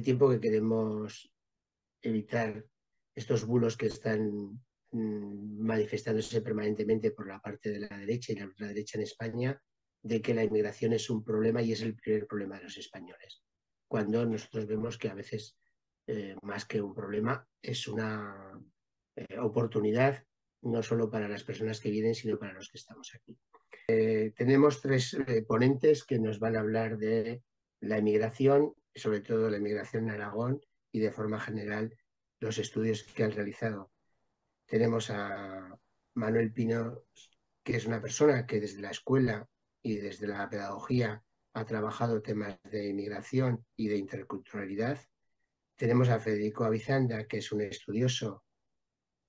tiempo que queremos evitar estos bulos que están manifestándose permanentemente por la parte de la derecha y la ultraderecha en España, de que la inmigración es un problema y es el primer problema de los españoles, cuando nosotros vemos que a veces, más que un problema, es una oportunidad, no solo para las personas que vienen, sino para los que estamos aquí. Tenemos tres ponentes que nos van a hablar de la inmigración, sobre todo la inmigración en Aragón y de forma general los estudios que han realizado. Tenemos a Manuel Pino, que es una persona que desde la escuela y desde la pedagogía ha trabajado temas de inmigración y de interculturalidad. Tenemos a Federico Avizanda, que es un estudioso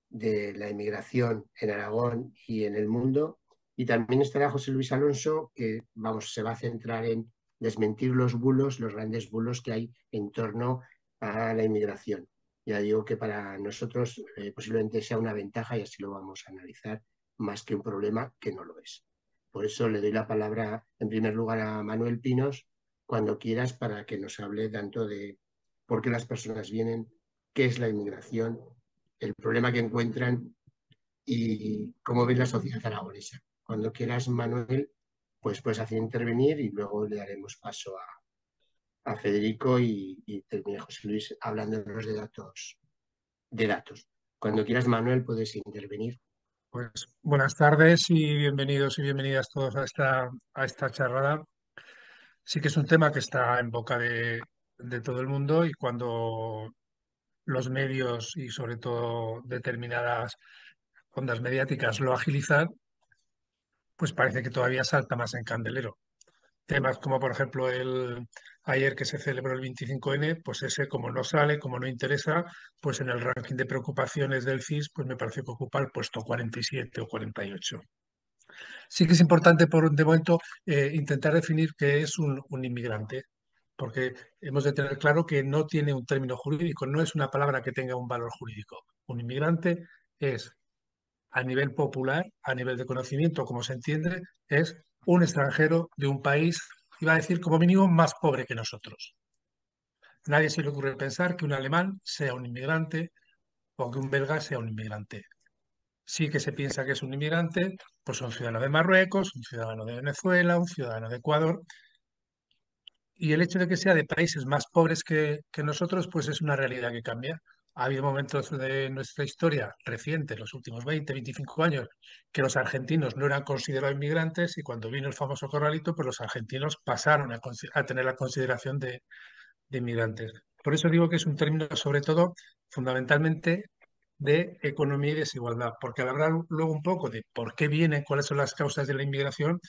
de la inmigración en Aragón y en el mundo. Y también estará José Luis Alonso, que se va a centrar en desmentir los bulos, los grandes bulos que hay en torno a la inmigración. Ya digo que para nosotros posiblemente sea una ventaja y así lo vamos a analizar, más que un problema que no lo es. Por eso le doy la palabra en primer lugar a Manuel Pinos, cuando quieras, para que nos hable tanto de por qué las personas vienen, qué es la inmigración, el problema que encuentran y cómo ven la sociedad aragonesa. Cuando quieras, Manuel, pues puedes hacer intervenir y luego le daremos paso a Federico y termina José Luis hablándonos de datos. Cuando quieras, Manuel, puedes intervenir. Pues buenas tardes y bienvenidos y bienvenidas todos a esta charla. Sí que es un tema que está en boca de todo el mundo y cuando los medios y sobre todo determinadas ondas mediáticas lo agilizan, pues parece que todavía salta más en candelero. Temas como por ejemplo ayer que se celebró el 25N, pues ese como no sale, como no interesa, pues en el ranking de preocupaciones del CIS, pues me parece que ocupa el puesto 47 o 48. Sí que es importante de momento intentar definir qué es un inmigrante, porque hemos de tener claro que no tiene un término jurídico, no es una palabra que tenga un valor jurídico. Un inmigrante es, a nivel popular, a nivel de conocimiento, como se entiende, es un extranjero de un país, iba a decir como mínimo, más pobre que nosotros. Nadie se le ocurre pensar que un alemán sea un inmigrante o que un belga sea un inmigrante. Sí que se piensa que es un inmigrante, pues un ciudadano de Marruecos, un ciudadano de Venezuela, un ciudadano de Ecuador, y el hecho de que sea de países más pobres que nosotros, pues es una realidad que cambia. Ha habido momentos de nuestra historia reciente, los últimos 20, 25 años, que los argentinos no eran considerados inmigrantes y cuando vino el famoso corralito, pues los argentinos pasaron a tener la consideración de inmigrantes. Por eso digo que es un término, sobre todo, fundamentalmente de economía y desigualdad, porque al hablar luego un poco de por qué vienen, cuáles son las causas de la inmigración,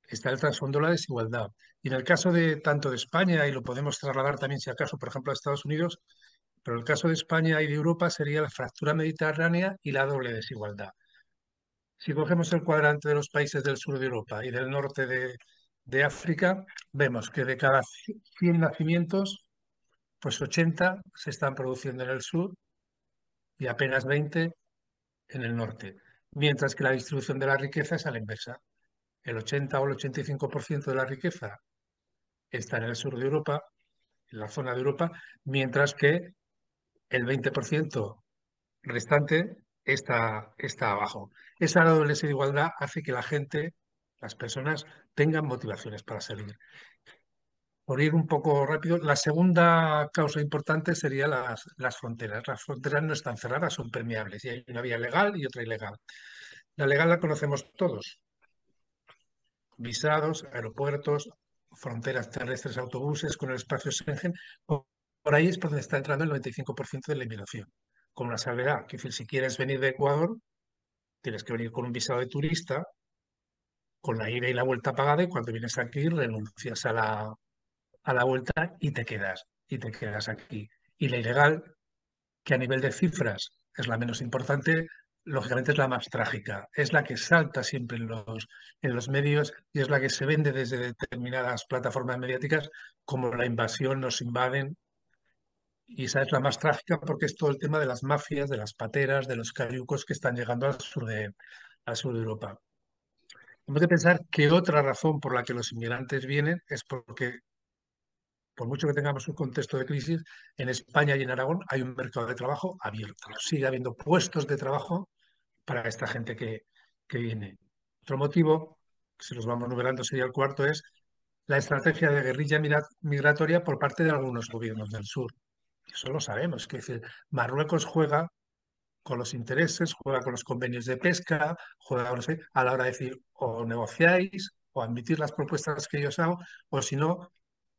está el trasfondo de la desigualdad. Y en el caso de tanto de España, y lo podemos trasladar también si acaso, por ejemplo, a Estados Unidos, pero el caso de España y de Europa sería la fractura mediterránea y la doble desigualdad. Si cogemos el cuadrante de los países del sur de Europa y del norte de África, vemos que de cada 100 nacimientos, pues 80 se están produciendo en el sur y apenas 20 en el norte, mientras que la distribución de la riqueza es a la inversa. El 80 o el 85% de la riqueza está en el sur de Europa, en la zona de Europa, mientras que el 20% restante está abajo. Esa doble desigualdad hace que la gente, las personas, tengan motivaciones para salir. Por ir un poco rápido, la segunda causa importante sería las fronteras. Las fronteras no están cerradas, son permeables y hay una vía legal y otra ilegal. La legal la conocemos todos. Visados, aeropuertos, fronteras terrestres, autobuses con el espacio Schengen. Por ahí es por donde está entrando el 95% de la inmigración. Con una salvedad, que es decir, si quieres venir de Ecuador, tienes que venir con un visado de turista, con la ida y la vuelta pagada, y cuando vienes aquí renuncias a la vuelta y te quedas aquí. Y la ilegal, que a nivel de cifras es la menos importante, lógicamente es la más trágica. Es la que salta siempre en los medios y es la que se vende desde determinadas plataformas mediáticas como la invasión, nos invaden. Y esa es la más trágica porque es todo el tema de las mafias, de las pateras, de los cariucos que están llegando al sur de Europa. Hemos de pensar que otra razón por la que los inmigrantes vienen es porque por mucho que tengamos un contexto de crisis, en España y en Aragón hay un mercado de trabajo abierto. Sigue habiendo puestos de trabajo para esta gente que viene. Otro motivo, si los vamos numerando sería el cuarto, es la estrategia de guerrilla migratoria por parte de algunos gobiernos del sur. Eso lo sabemos, que es decir, Marruecos juega con los intereses, juega con los convenios de pesca, juega no sé, a la hora de decir o negociáis o admitir las propuestas que yo os hago, o si no,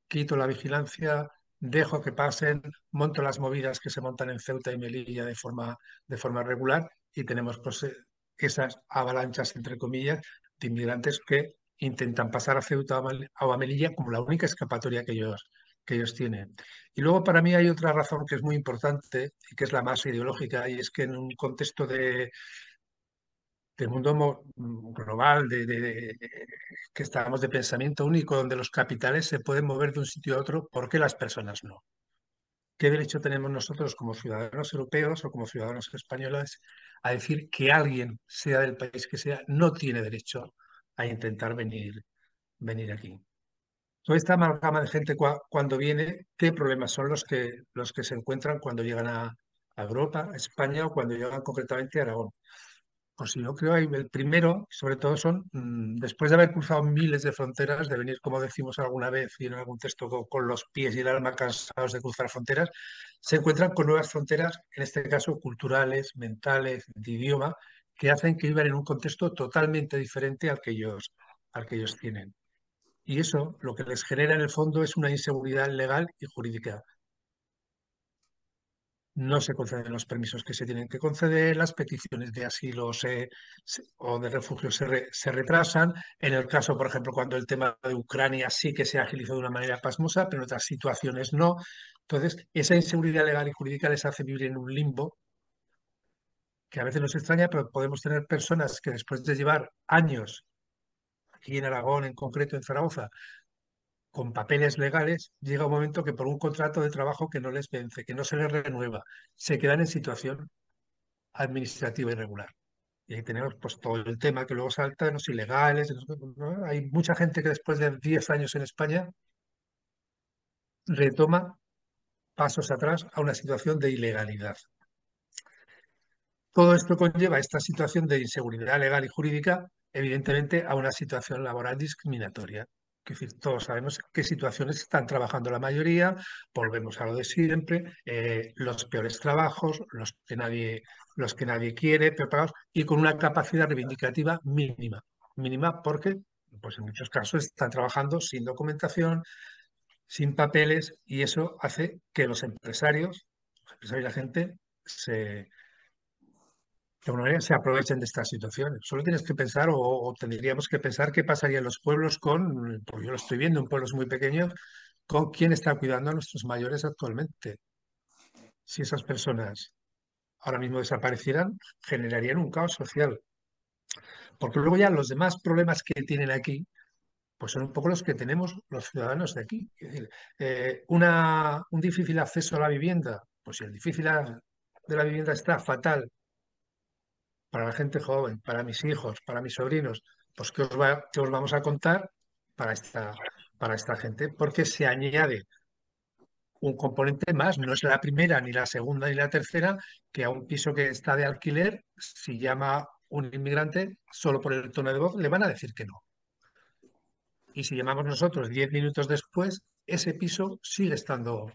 quito la vigilancia, dejo que pasen, monto las movidas que se montan en Ceuta y Melilla de forma regular y tenemos pues, esas avalanchas, entre comillas, de inmigrantes que intentan pasar a Ceuta o a Melilla como la única escapatoria que ellos tienen. Y luego para mí hay otra razón que es muy importante y que es la más ideológica, y es que en un contexto de mundo global, que estamos de pensamiento único, donde los capitales se pueden mover de un sitio a otro, ¿por qué las personas no? ¿Qué derecho tenemos nosotros como ciudadanos europeos o como ciudadanos españoles a decir que alguien, sea del país que sea, no tiene derecho a intentar venir aquí? Toda esta amalgama de gente cuando viene, ¿qué problemas son los que se encuentran cuando llegan a Europa, a España o cuando llegan concretamente a Aragón? Pues yo creo que el primero, sobre todo, son, después de haber cruzado miles de fronteras, de venir, como decimos alguna vez y en algún texto, con los pies y el alma cansados de cruzar fronteras, se encuentran con nuevas fronteras, en este caso culturales, mentales, de idioma, que hacen que vivan en un contexto totalmente diferente al que ellos tienen. Y eso lo que les genera en el fondo es una inseguridad legal y jurídica. No se conceden los permisos que se tienen que conceder, las peticiones de asilo o de refugio se retrasan. En el caso, por ejemplo, cuando el tema de Ucrania sí que se agilizó de una manera pasmosa, pero en otras situaciones no. Entonces, esa inseguridad legal y jurídica les hace vivir en un limbo que a veces nos extraña, pero podemos tener personas que después de llevar años, aquí en Aragón en concreto, en Zaragoza, con papeles legales, llega un momento que por un contrato de trabajo que no les vence, que no se les renueva, se quedan en situación administrativa irregular. Y ahí tenemos pues todo el tema que luego salta de los ilegales. ¿No? Hay mucha gente que después de 10 años en España retoma pasos atrás a una situación de ilegalidad. Todo esto conlleva esta situación de inseguridad legal y jurídica, evidentemente, a una situación laboral discriminatoria. Es decir, todos sabemos qué situaciones están trabajando la mayoría, volvemos a lo de siempre, los peores trabajos, los que nadie quiere, preparados y con una capacidad reivindicativa mínima. Mínima porque, pues en muchos casos, están trabajando sin documentación, sin papeles, y eso hace que los empresarios y la gente de alguna manera se aprovechen de estas situaciones. Solo tienes que pensar, o tendríamos que pensar qué pasaría en los pueblos porque yo lo estoy viendo en pueblos muy pequeños, con quién está cuidando a nuestros mayores actualmente. Si esas personas ahora mismo desaparecieran, generarían un caos social. Porque luego ya los demás problemas que tienen aquí, pues son un poco los que tenemos los ciudadanos de aquí. Es decir, un difícil acceso a la vivienda, pues si el de la vivienda está fatal para la gente joven, para mis hijos, para mis sobrinos, pues qué os vamos a contar para esta gente? Porque se añade un componente más, no es la primera, ni la segunda, ni la tercera, que a un piso que está de alquiler, si llama un inmigrante, solo por el tono de voz, le van a decir que no. Y si llamamos nosotros 10 minutos después, ese piso sigue estando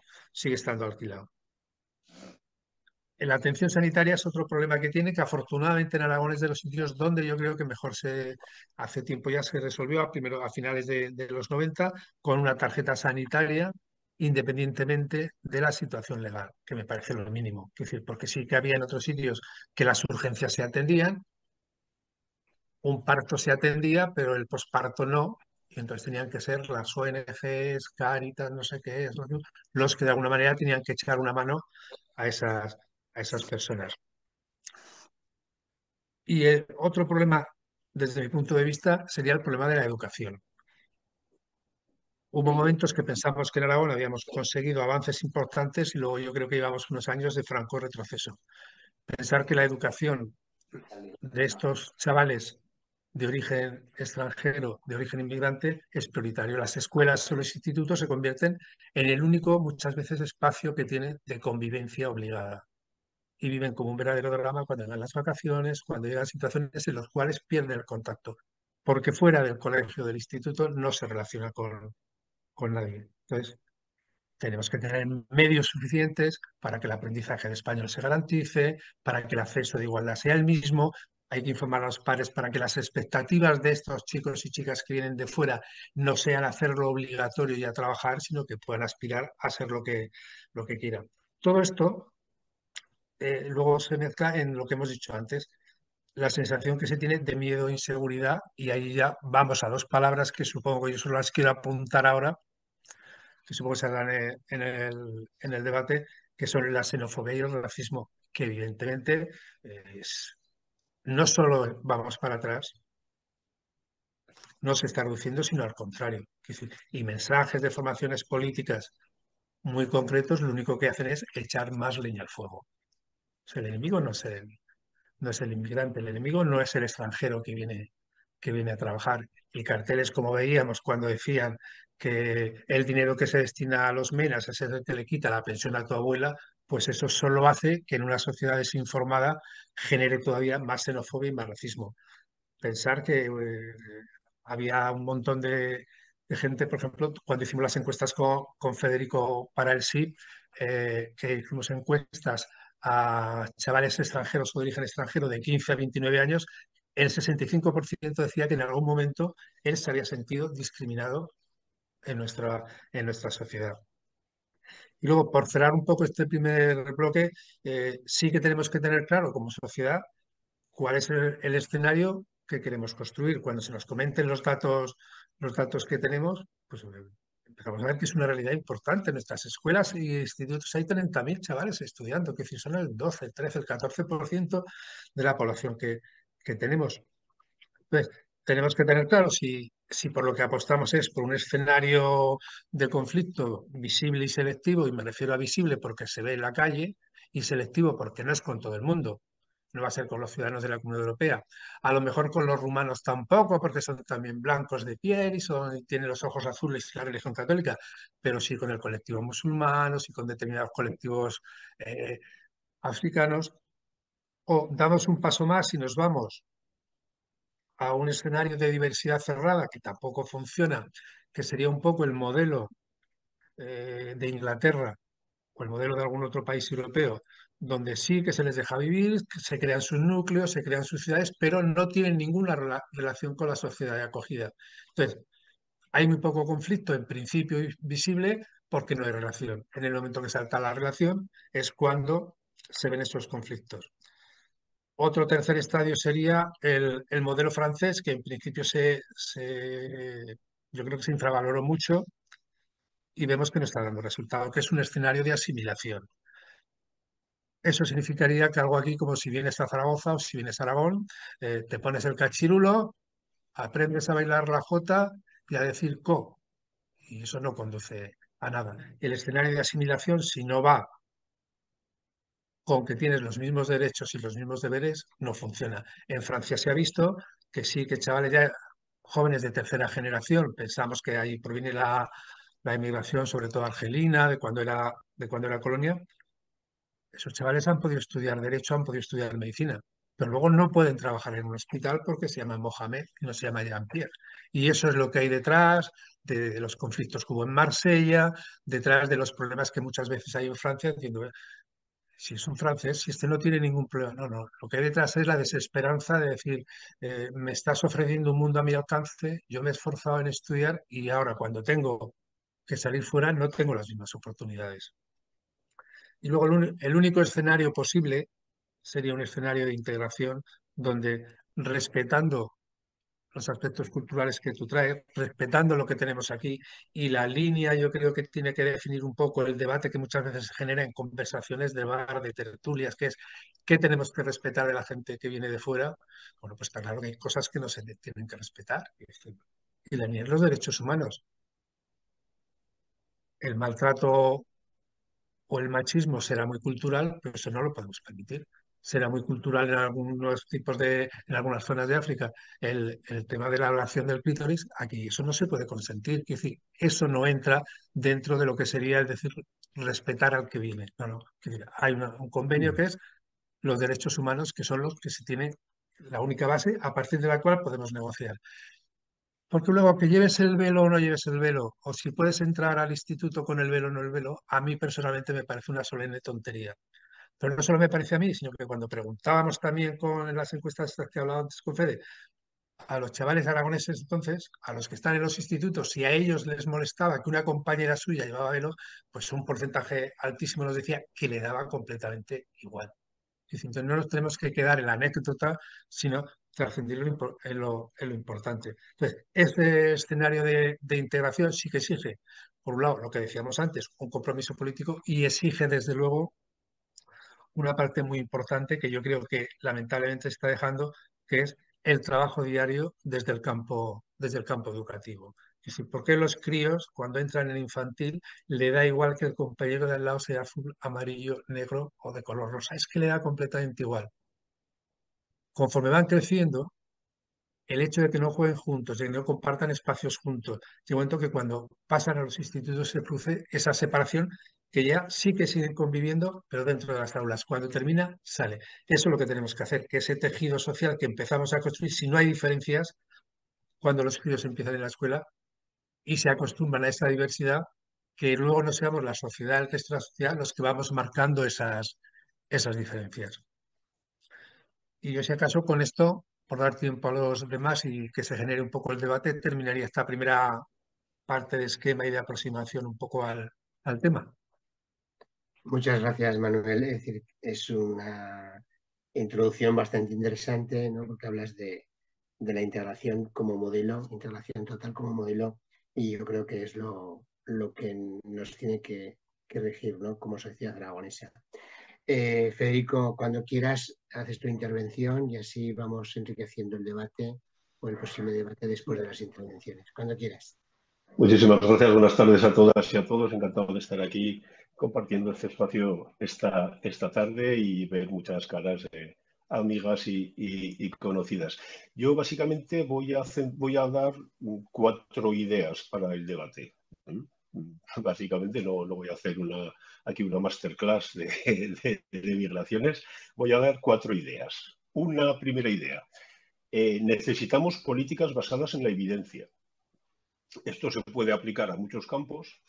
alquilado. La atención sanitaria es otro problema que tiene, que afortunadamente en Aragón es de los sitios donde yo creo que mejor hace tiempo ya se resolvió, primero a finales de los 90, con una tarjeta sanitaria, independientemente de la situación legal, que me parece lo mínimo. Es decir, porque sí que había en otros sitios que las urgencias se atendían, un parto se atendía, pero el posparto no, y entonces tenían que ser las ONGs, Cáritas, no sé qué, los que de alguna manera tenían que echar una mano a esas personas. Y el otro problema, desde mi punto de vista, sería el problema de la educación. Hubo momentos que pensamos que en Aragón habíamos conseguido avances importantes y luego yo creo que llevamos unos años de franco retroceso. Pensar que la educación de estos chavales de origen extranjero, de origen inmigrante, es prioritario. Las escuelas o los institutos se convierten en el único, muchas veces, espacio que tienen de convivencia obligada. Y viven como un verdadero drama cuando llegan las vacaciones, cuando llegan situaciones en las cuales pierden el contacto, porque fuera del colegio, del instituto, no se relaciona con nadie. Entonces, tenemos que tener medios suficientes para que el aprendizaje de español se garantice, para que el acceso de igualdad sea el mismo. Hay que informar a los padres para que las expectativas de estos chicos y chicas que vienen de fuera no sean hacerlo obligatorio y a trabajar, sino que puedan aspirar a ser lo que quieran. Todo esto luego se mezcla en lo que hemos dicho antes, la sensación que se tiene de miedo e inseguridad, y ahí ya vamos a dos palabras que supongo que yo solo las quiero apuntar ahora, que supongo que se harán en el debate, que son la xenofobia y el racismo, que evidentemente no solo vamos para atrás, no se está reduciendo, sino al contrario. Es decir, y mensajes de formaciones políticas muy concretos lo único que hacen es echar más leña al fuego. O sea, el enemigo no es el inmigrante, el enemigo no es el extranjero que viene a trabajar. Y carteles, como veíamos cuando decían que el dinero que se destina a los menas es el que le quita la pensión a tu abuela, pues eso solo hace que en una sociedad desinformada genere todavía más xenofobia y más racismo. Pensar que había un montón de gente, por ejemplo, cuando hicimos las encuestas con Federico para el SIP, que hicimos encuestas a chavales extranjeros o de origen extranjero de 15 a 29 años, el 65% decía que en algún momento él se había sentido discriminado en nuestra sociedad. Y luego, por cerrar un poco este primer bloque, sí que tenemos que tener claro como sociedad cuál es el escenario que queremos construir. Cuando se nos comenten los datos que tenemos, pues empezamos a ver que es una realidad importante. En nuestras escuelas y institutos hay 30.000 chavales estudiando, que son el 12, el 13, el 14% de la población que tenemos. Entonces, tenemos que tener claro si por lo que apostamos es por un escenario de conflicto visible y selectivo, y me refiero a visible porque se ve en la calle, y selectivo porque no es con todo el mundo, no va a ser con los ciudadanos de la Comunidad Europea. A lo mejor con los rumanos tampoco, porque son también blancos de piel y tienen los ojos azules y la religión católica, pero sí con el colectivo musulmán, sí con determinados colectivos eh, africanos. O damos un paso más y nos vamos a un escenario de diversidad cerrada que tampoco funciona, que sería un poco el modelo de Inglaterra o el modelo de algún otro país europeo, donde sí que se les deja vivir, que se crean sus núcleos, se crean sus ciudades, pero no tienen ninguna relación con la sociedad de acogida. Entonces, hay muy poco conflicto en principio visible porque no hay relación. En el momento que salta la relación es cuando se ven estos conflictos. Otro tercer estadio sería el modelo francés, que en principio yo creo que se infravaloró mucho y vemos que no está dando resultado, que es un escenario de asimilación. Eso significaría que algo aquí, como si vienes a Zaragoza o si vienes a Aragón, te pones el cachirulo, aprendes a bailar la jota y a decir co, y eso no conduce a nada. El escenario de asimilación, si no va con que tienes los mismos derechos y los mismos deberes, no funciona. En Francia se ha visto que sí, que chavales ya jóvenes de tercera generación, pensamos que ahí proviene la inmigración, sobre todo argelina, de cuando era colonia, esos chavales han podido estudiar derecho, han podido estudiar medicina, pero luego no pueden trabajar en un hospital porque se llama Mohamed y no se llama Jean-Pierre. Y eso es lo que hay detrás de los conflictos que hubo en Marsella, detrás de los problemas que muchas veces hay en Francia, diciendo, si es un francés, si este no tiene ningún problema. No, no. Lo que hay detrás es la desesperanza de decir, me estás ofreciendo un mundo a mi alcance, yo me he esforzado en estudiar y ahora cuando tengo que salir fuera no tengo las mismas oportunidades. Y luego el único escenario posible sería un escenario de integración donde respetando los aspectos culturales que tú traes, respetando lo que tenemos aquí y la línea yo creo que tiene que definir un poco el debate que muchas veces se genera en conversaciones de bar, de tertulias, que es qué tenemos que respetar de la gente que viene de fuera. Bueno, pues está claro que hay cosas que no se tienen que respetar. Y la línea es los derechos humanos. El maltrato o el machismo será muy cultural, pero eso no lo podemos permitir. será muy cultural en en algunas zonas de África, el tema de la ablación del clítoris, aquí eso no se puede consentir. Es decir, eso no entra dentro de lo que sería, es decir, respetar al que viene. No, no. Es decir, hay un convenio que es los derechos humanos, que son los que se tiene la única base a partir de la cual podemos negociar. Porque luego, que lleves el velo o no lleves el velo, o si puedes entrar al instituto con el velo o no el velo, a mí personalmente me parece una solemne tontería. Pero no solo me parece a mí, sino que cuando preguntábamos también en las encuestas estas que hablaba antes con Fede, a los chavales aragoneses entonces, a los que están en los institutos, si a ellos les molestaba que una compañera suya llevaba velo, pues un porcentaje altísimo nos decía que le daba completamente igual. Entonces no nos tenemos que quedar en la anécdota, sino trascendir en lo importante. Entonces, este escenario de integración sí que exige, por un lado, lo que decíamos antes, un compromiso político y exige, desde luego, una parte muy importante que yo creo que lamentablemente está dejando, que es el trabajo diario desde el campo educativo. Es decir, ¿por qué los críos, cuando entran en infantil, le da igual que el compañero de al lado sea azul, amarillo, negro o de color rosa? Es que le da completamente igual. Conforme van creciendo, el hecho de que no jueguen juntos, de que no compartan espacios juntos, llega un momento que cuando pasan a los institutos se produce esa separación, que ya sí que siguen conviviendo, pero dentro de las aulas. Cuando termina, sale. Eso es lo que tenemos que hacer, que ese tejido social que empezamos a construir, si no hay diferencias, cuando los críos empiezan en la escuela y se acostumbran a esa diversidad, que luego no seamos la sociedad, el resto de la sociedad, los que vamos marcando esas diferencias. Y yo, si acaso, con esto, por dar tiempo a los demás y que se genere un poco el debate, terminaría esta primera parte de esquema y de aproximación un poco al tema. Muchas gracias, Manuel. Es decir, es una introducción bastante interesante, ¿no? Porque hablas de la integración como modelo, integración total como modelo, y yo creo que es lo que nos tiene que regir, ¿no? Como sociedad aragonesa. Federico, cuando quieras, haces tu intervención y así vamos enriqueciendo el debate o el posible debate después de las intervenciones. Cuando quieras. Muchísimas gracias, buenas tardes a todas y a todos. Encantado de estar aquí compartiendo este espacio esta tarde y ver muchas caras amigas y conocidas. Yo básicamente voy a dar 4 ideas para el debate. Básicamente no voy a hacer aquí una masterclass de migraciones, voy a dar 4 ideas. Una primera idea. Necesitamos políticas basadas en la evidencia. Esto se puede aplicar a muchos campos,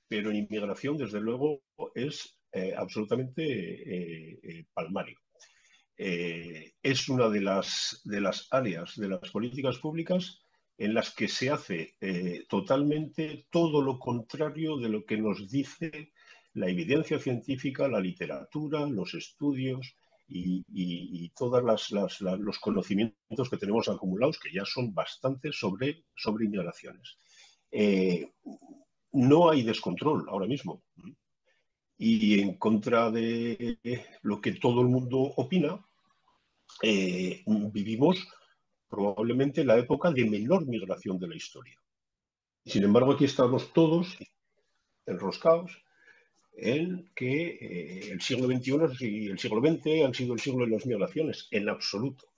pero en inmigración, desde luego, es absolutamente palmario. Es una de las áreas de las políticas públicas en las que se hace totalmente todo lo contrario de lo que nos dice la evidencia científica, la literatura, los estudios y todos los conocimientos que tenemos acumulados, que ya son bastantes sobre inmigraciones. No hay descontrol ahora mismo. Y en contra de lo que todo el mundo opina, vivimos probablemente la época de menor migración de la historia. Sin embargo, aquí estamos todos enroscados en que el siglo XXI y el siglo XX han sido el siglo de las migraciones, en absoluto.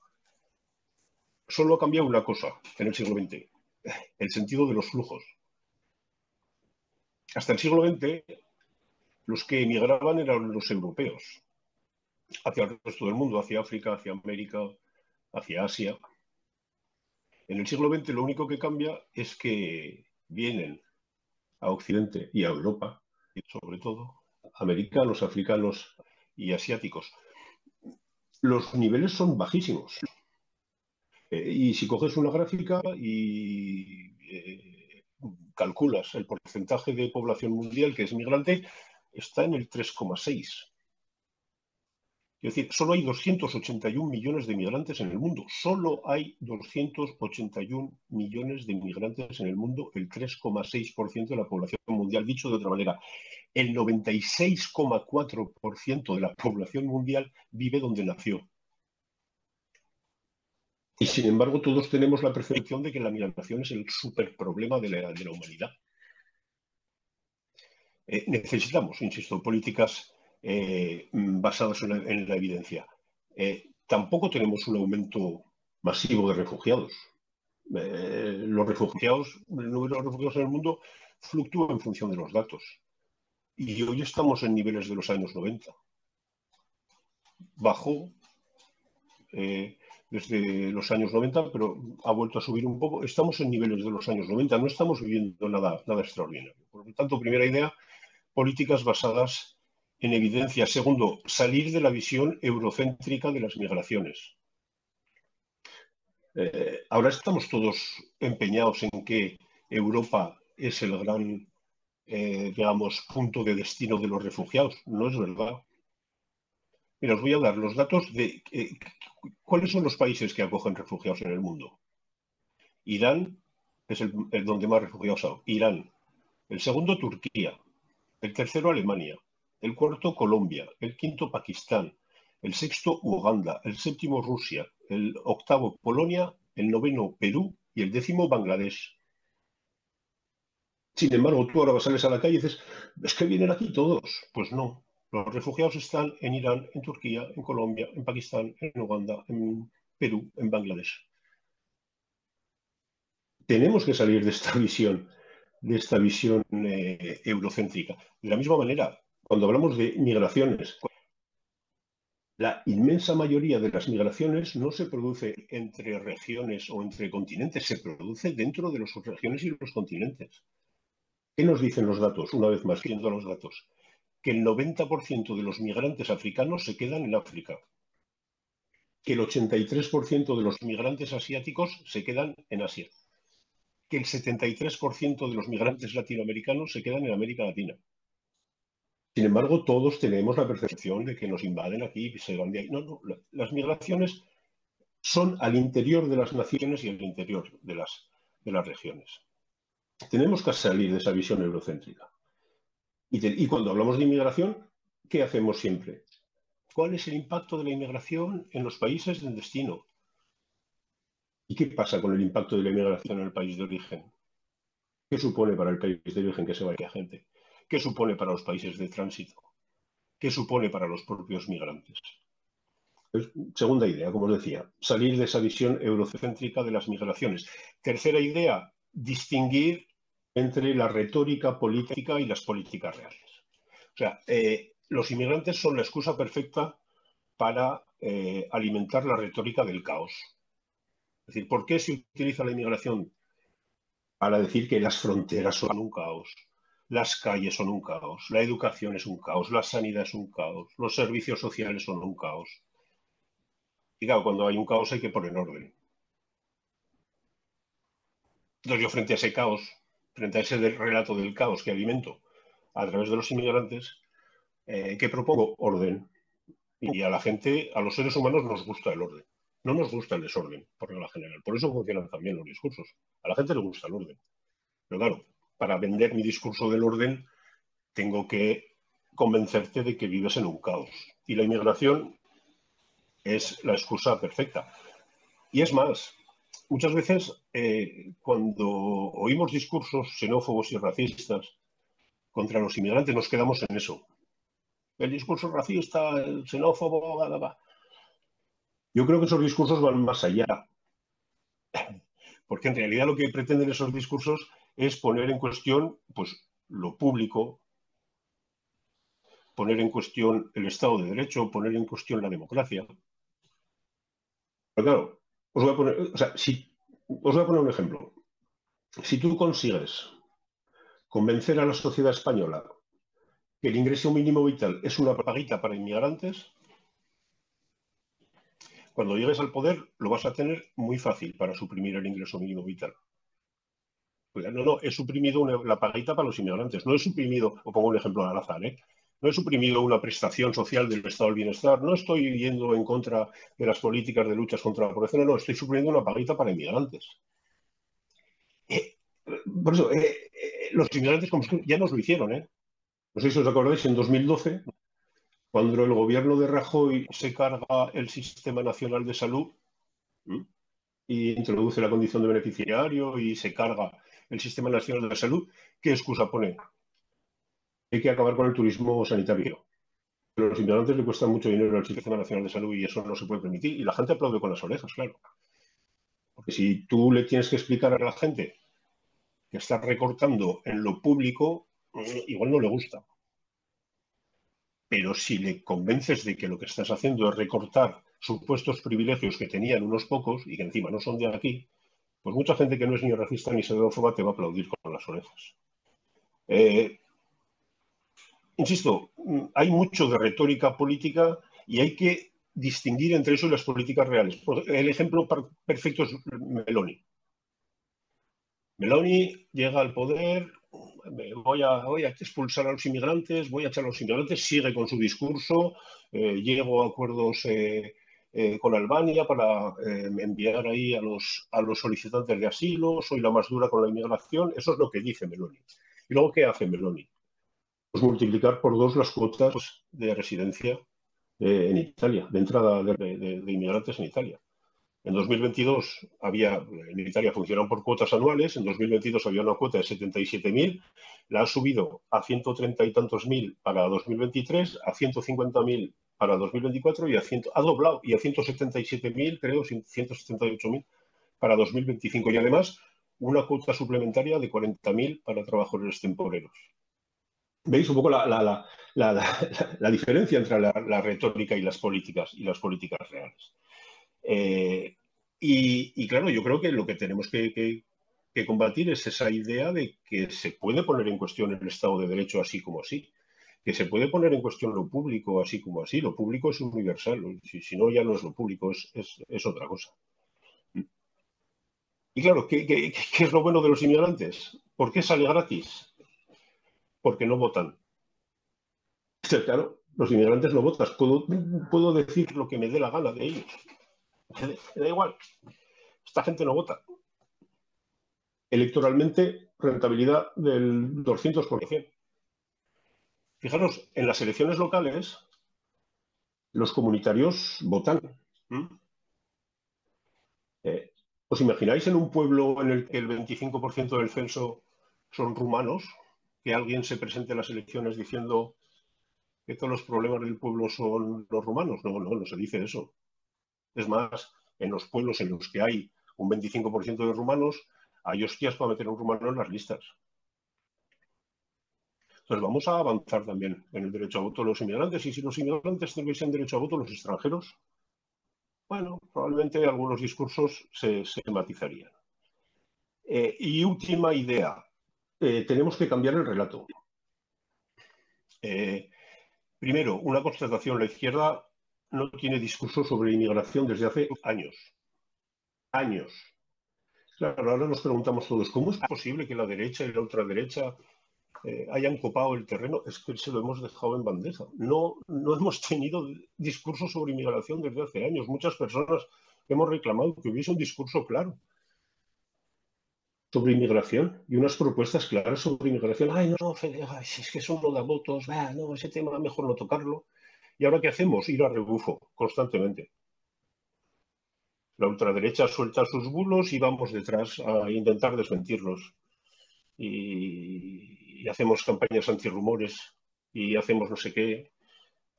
Solo ha cambiado una cosa en el siglo XX, el sentido de los flujos. Hasta el siglo XX, los que emigraban eran los europeos, hacia el resto del mundo, hacia África, hacia América, hacia Asia. En el siglo XX lo único que cambia es que vienen a Occidente y a Europa, y sobre todo americanos, africanos y asiáticos. Los niveles son bajísimos. Y si coges una gráfica y calculas el porcentaje de población mundial que es migrante, está en el 3,6. Es decir, solo hay 281 millones de migrantes en el mundo. Solo hay 281 millones de migrantes en el mundo, el 3,6% de la población mundial. Dicho de otra manera, el 96,4% de la población mundial vive donde nació. Y sin embargo, todos tenemos la percepción de que la migración es el superproblema de la humanidad. Necesitamos, insisto, políticas basadas en la evidencia. Tampoco tenemos un aumento masivo de refugiados. El número de refugiados en el mundo fluctúa en función de los datos. Y hoy estamos en niveles de los años 90. Bajó desde los años 90, pero ha vuelto a subir un poco. Estamos en niveles de los años 90, no estamos viviendo nada extraordinario. Por lo tanto, primera idea, políticas basadas en evidencia. Segundo, salir de la visión eurocéntrica de las migraciones. Ahora estamos todos empeñados en que Europa es el gran, digamos, punto de destino de los refugiados. No es verdad. Mira, os voy a dar los datos de cuáles son los países que acogen refugiados en el mundo. Irán es el donde más refugiados hay. Irán. El segundo, Turquía. El tercero, Alemania. El cuarto, Colombia. El quinto, Pakistán. El sexto, Uganda. El séptimo, Rusia. El octavo, Polonia. El noveno, Perú. Y el décimo, Bangladesh. Sin embargo, tú ahora sales a la calle y dices, es que vienen aquí todos. Pues no. Los refugiados están en Irán, en Turquía, en Colombia, en Pakistán, en Uganda, en Perú, en Bangladesh. Tenemos que salir de esta visión eurocéntrica. De la misma manera, cuando hablamos de migraciones, la inmensa mayoría de las migraciones no se produce entre regiones o entre continentes, se produce dentro de las regiones y los continentes. ¿Qué nos dicen los datos? Una vez más, viendo los datos, que el 90% de los migrantes africanos se quedan en África, que el 83% de los migrantes asiáticos se quedan en Asia, que el 73% de los migrantes latinoamericanos se quedan en América Latina. Sin embargo, todos tenemos la percepción de que nos invaden aquí y se van de ahí. No, las migraciones son al interior de las naciones y al interior de las regiones. Tenemos que salir de esa visión eurocéntrica. Y cuando hablamos de inmigración, ¿qué hacemos siempre? ¿Cuál es el impacto de la inmigración en los países de destino? ¿Y qué pasa con el impacto de la inmigración en el país de origen? ¿Qué supone para el país de origen que se vaya gente? ¿Qué supone para los países de tránsito? ¿Qué supone para los propios migrantes? Pues, segunda idea, como os decía, salir de esa visión eurocéntrica de las migraciones. Tercera idea, distinguir entre la retórica política y las políticas reales. O sea, los inmigrantes son la excusa perfecta para alimentar la retórica del caos. Es decir, ¿por qué se utiliza la inmigración para decir que las fronteras son un caos? Las calles son un caos, la educación es un caos, la sanidad es un caos, los servicios sociales son un caos. Y claro, cuando hay un caos hay que poner orden. Entonces yo frente a ese caos, frente a ese relato del caos que alimento a través de los inmigrantes, ¿qué propongo? Orden. Y a la gente, a los seres humanos nos gusta el orden. No nos gusta el desorden, por regla general. Por eso funcionan también los discursos. A la gente le gusta el orden. Pero claro, para vender mi discurso del orden, tengo que convencerte de que vives en un caos. Y la inmigración es la excusa perfecta. Y es más, muchas veces cuando oímos discursos xenófobos y racistas contra los inmigrantes nos quedamos en eso. El discurso racista, el xenófobo, bla, bla, bla. Yo creo que esos discursos van más allá. Porque en realidad lo que pretenden esos discursos es poner en cuestión pues, lo público, poner en cuestión el Estado de Derecho, poner en cuestión la democracia. Pero claro, os voy a poner un ejemplo. Si tú consigues convencer a la sociedad española que el ingreso mínimo vital es una paguita para inmigrantes, cuando llegues al poder lo vas a tener muy fácil para suprimir el ingreso mínimo vital. No, he suprimido la paguita para los inmigrantes. No he suprimido, os pongo un ejemplo al azar, no he suprimido una prestación social del Estado del Bienestar. No estoy yendo en contra de las políticas de lucha contra la pobreza. No, estoy suprimiendo una paguita para inmigrantes. Por eso, los inmigrantes ya nos lo hicieron, No sé si os acordáis, en 2012, cuando el gobierno de Rajoy se carga el Sistema Nacional de Salud y introduce la condición de beneficiario y se carga el Sistema Nacional de Salud, ¿qué excusa pone? Hay que acabar con el turismo sanitario. a los inmigrantes le cuesta mucho dinero al Sistema Nacional de Salud y eso no se puede permitir. Y la gente aplaude con las orejas, claro. Porque si tú le tienes que explicar a la gente que está recortando en lo público, igual no le gusta. Pero si le convences de que lo que estás haciendo es recortar supuestos privilegios que tenían unos pocos y que encima no son de aquí, pues mucha gente que no es ni racista ni xenófoba te va a aplaudir con las orejas. Insisto, hay mucho de retórica política y hay que distinguir entre eso y las políticas reales. El ejemplo perfecto es Meloni. Meloni llega al poder, voy a expulsar a los inmigrantes, voy a echar a los inmigrantes, sigue con su discurso, llego a acuerdos con Albania para enviar ahí a los solicitantes de asilo, soy la más dura con la inmigración, eso es lo que dice Meloni. ¿Y luego qué hace Meloni? Pues multiplicar por 2 las cuotas de residencia en Italia, de entrada de inmigrantes en Italia. En 2022 en Italia funcionan por cuotas anuales, en 2022 había una cuota de 77.000, la ha subido a 130 y tantos mil para 2023, a 150.000 para 2024 y ha doblado y a 177.000, creo, 178.000 para 2025 y además una cuota suplementaria de 40.000 para trabajadores temporeros. ¿Veis un poco la diferencia entre la retórica y las políticas reales? Y claro, yo creo que lo que tenemos que combatir es esa idea de que se puede poner en cuestión el Estado de Derecho así como así, que se puede poner en cuestión lo público así como así. Lo público es universal, si no ya no es lo público, es otra cosa. Y claro, ¿qué es lo bueno de los inmigrantes? ¿Por qué sale gratis? Porque no votan. Claro, los inmigrantes no votan. Puedo decir lo que me dé la gana de ellos. Me da igual. Esta gente no vota. Electoralmente, rentabilidad del 200%. Fijaros, en las elecciones locales, los comunitarios votan. ¿Os imagináis en un pueblo en el que el 25% del censo son rumanos? Que alguien se presente a las elecciones diciendo que todos los problemas del pueblo son los rumanos. No se dice eso. Es más, en los pueblos en los que hay un 25% de rumanos, hay hostias para meter un rumano en las listas. Entonces vamos a avanzar también en el derecho a voto de los inmigrantes. Y si los inmigrantes tuviesen derecho a voto, los extranjeros, bueno, probablemente algunos discursos se matizarían. Y última idea, tenemos que cambiar el relato. Primero, una constatación, la izquierda no tiene discurso sobre inmigración desde hace años. Años. Claro, ahora nos preguntamos todos, ¿cómo es posible que la derecha y la ultraderecha hayan copado el terreno? Es que se lo hemos dejado en bandeja. No hemos tenido discurso sobre inmigración desde hace años. Muchas personas hemos reclamado que hubiese un discurso claro sobre inmigración y unas propuestas claras sobre inmigración. Ay, no, Fede, es que eso no da votos, no, ese tema mejor no tocarlo. ¿Y ahora qué hacemos? Ir a rebufo constantemente. La ultraderecha suelta sus bulos y vamos detrás a intentar desmentirlos. Y hacemos campañas antirrumores y hacemos no sé qué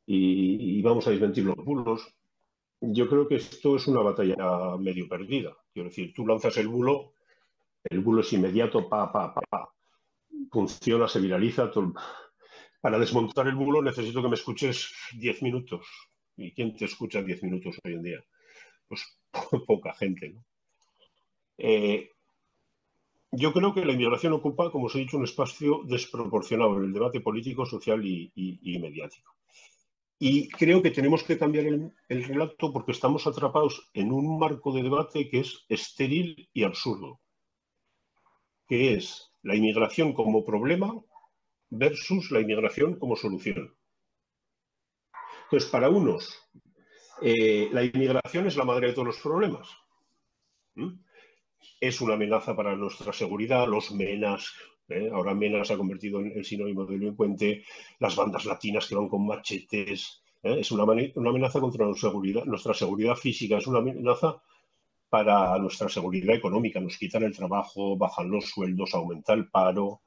y vamos a desmentir los bulos. Yo creo que esto es una batalla medio perdida. Quiero decir, tú lanzas el bulo es inmediato, funciona, se viraliza. Para desmontar el bulo necesito que me escuches 10 minutos. ¿Y quién te escucha 10 minutos hoy en día? Pues poca gente, ¿no? Yo creo que la inmigración ocupa, como os he dicho, un espacio desproporcionado en el debate político, social y mediático. Y creo que tenemos que cambiar el relato porque estamos atrapados en un marco de debate que es estéril y absurdo, que es la inmigración como problema versus la inmigración como solución. Entonces, para unos, la inmigración es la madre de todos los problemas. Es una amenaza para nuestra seguridad, los menas, ahora menas se ha convertido en sinónimo de delincuente, las bandas latinas que van con machetes, es una amenaza contra nuestra seguridad física, es una amenaza para nuestra seguridad económica, nos quitan el trabajo, bajan los sueldos, aumenta el paro.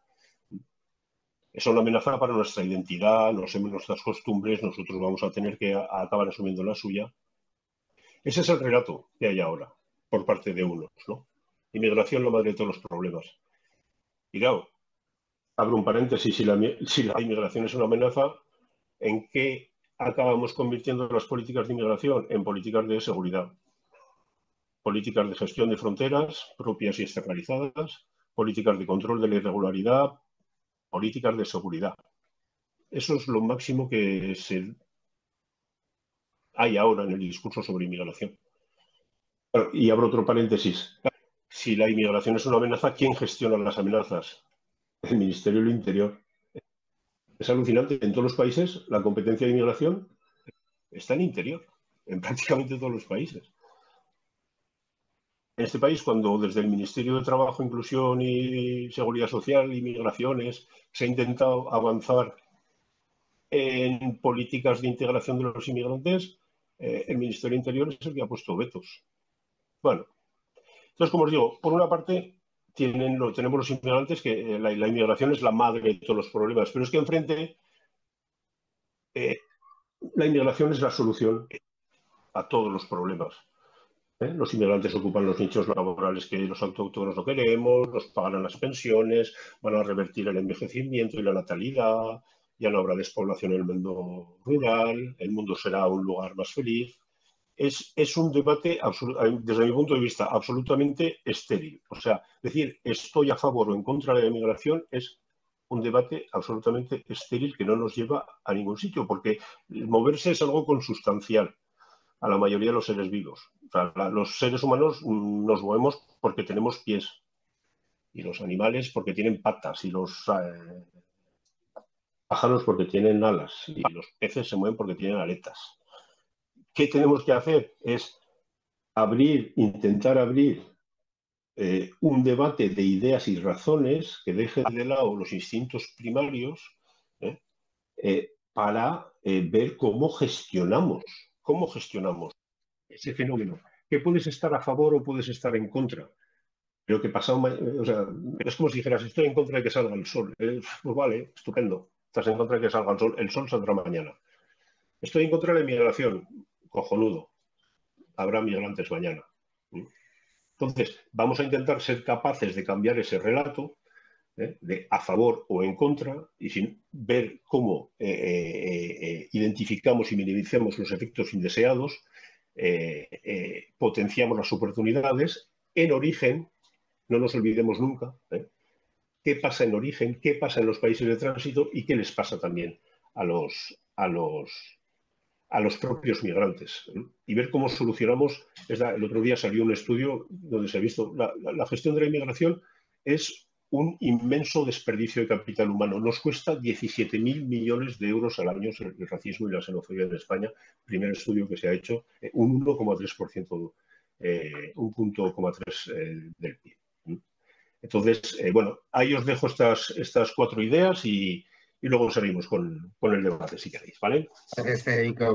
Es una amenaza para nuestra identidad, nuestras costumbres, nosotros vamos a tener que acabar asumiendo la suya. Ese es el relato que hay ahora por parte de unos, ¿no? Inmigración, la madre de todos los problemas. Y claro, abro un paréntesis, si la inmigración es una amenaza, ¿en qué acabamos convirtiendo las políticas de inmigración? En políticas de seguridad, políticas de gestión de fronteras propias y externalizadas, políticas de control de la irregularidad, políticas de seguridad. Eso es lo máximo que hay ahora en el discurso sobre inmigración. Y abro otro paréntesis. Si la inmigración es una amenaza, ¿quién gestiona las amenazas? El Ministerio del Interior. Es alucinante. En todos los países la competencia de inmigración está en interior, en prácticamente todos los países. En este país, cuando desde el Ministerio de Trabajo, Inclusión y Seguridad Social y Migraciones se ha intentado avanzar en políticas de integración de los inmigrantes, el Ministerio del Interior es el que ha puesto vetos. Bueno, entonces, como os digo, por una parte tenemos los inmigrantes, que la inmigración es la madre de todos los problemas, pero es que enfrente la inmigración es la solución a todos los problemas. Los inmigrantes ocupan los nichos laborales que los autóctonos no queremos, nos pagarán las pensiones, van a revertir el envejecimiento y la natalidad, ya no habrá despoblación en el mundo rural, el mundo será un lugar más feliz. Es un debate, desde mi punto de vista, absolutamente estéril. O sea, decir estoy a favor o en contra de la inmigración es un debate absolutamente estéril que no nos lleva a ningún sitio, porque moverse es algo consustancial a la mayoría de los seres vivos. O sea, los seres humanos nos movemos porque tenemos pies, y los animales porque tienen patas, y los pájaros porque tienen alas, y los peces se mueven porque tienen aletas. ¿Qué tenemos que hacer? Es intentar abrir un debate de ideas y razones que deje de lado los instintos primarios, ¿eh? Para ver cómo gestionamos ese fenómeno. Que puedes estar a favor o puedes estar en contra. Pero que pasado, o sea, es como si dijeras, estoy en contra de que salga el sol. Pues vale, estupendo. Estás en contra de que salga el sol saldrá mañana. Estoy en contra de la inmigración. Cojonudo. Habrá migrantes mañana. Entonces, vamos a intentar ser capaces de cambiar ese relato, de a favor o en contra, y sin ver cómo identificamos y minimizamos los efectos indeseados, potenciamos las oportunidades en origen, no nos olvidemos nunca, qué pasa en origen, qué pasa en los países de tránsito y qué les pasa también a los propios migrantes, y ver cómo solucionamos. El otro día salió un estudio donde se ha visto la gestión de la inmigración es un inmenso desperdicio de capital humano. Nos cuesta 17.000 millones de euros al año el racismo y la xenofobia en España. Primer estudio que se ha hecho, un 1,3%, un punto 3 del PIB. Entonces, bueno, ahí os dejo estas 4 ideas y luego seguimos con el debate, si queréis, ¿vale? Gracias, Federico,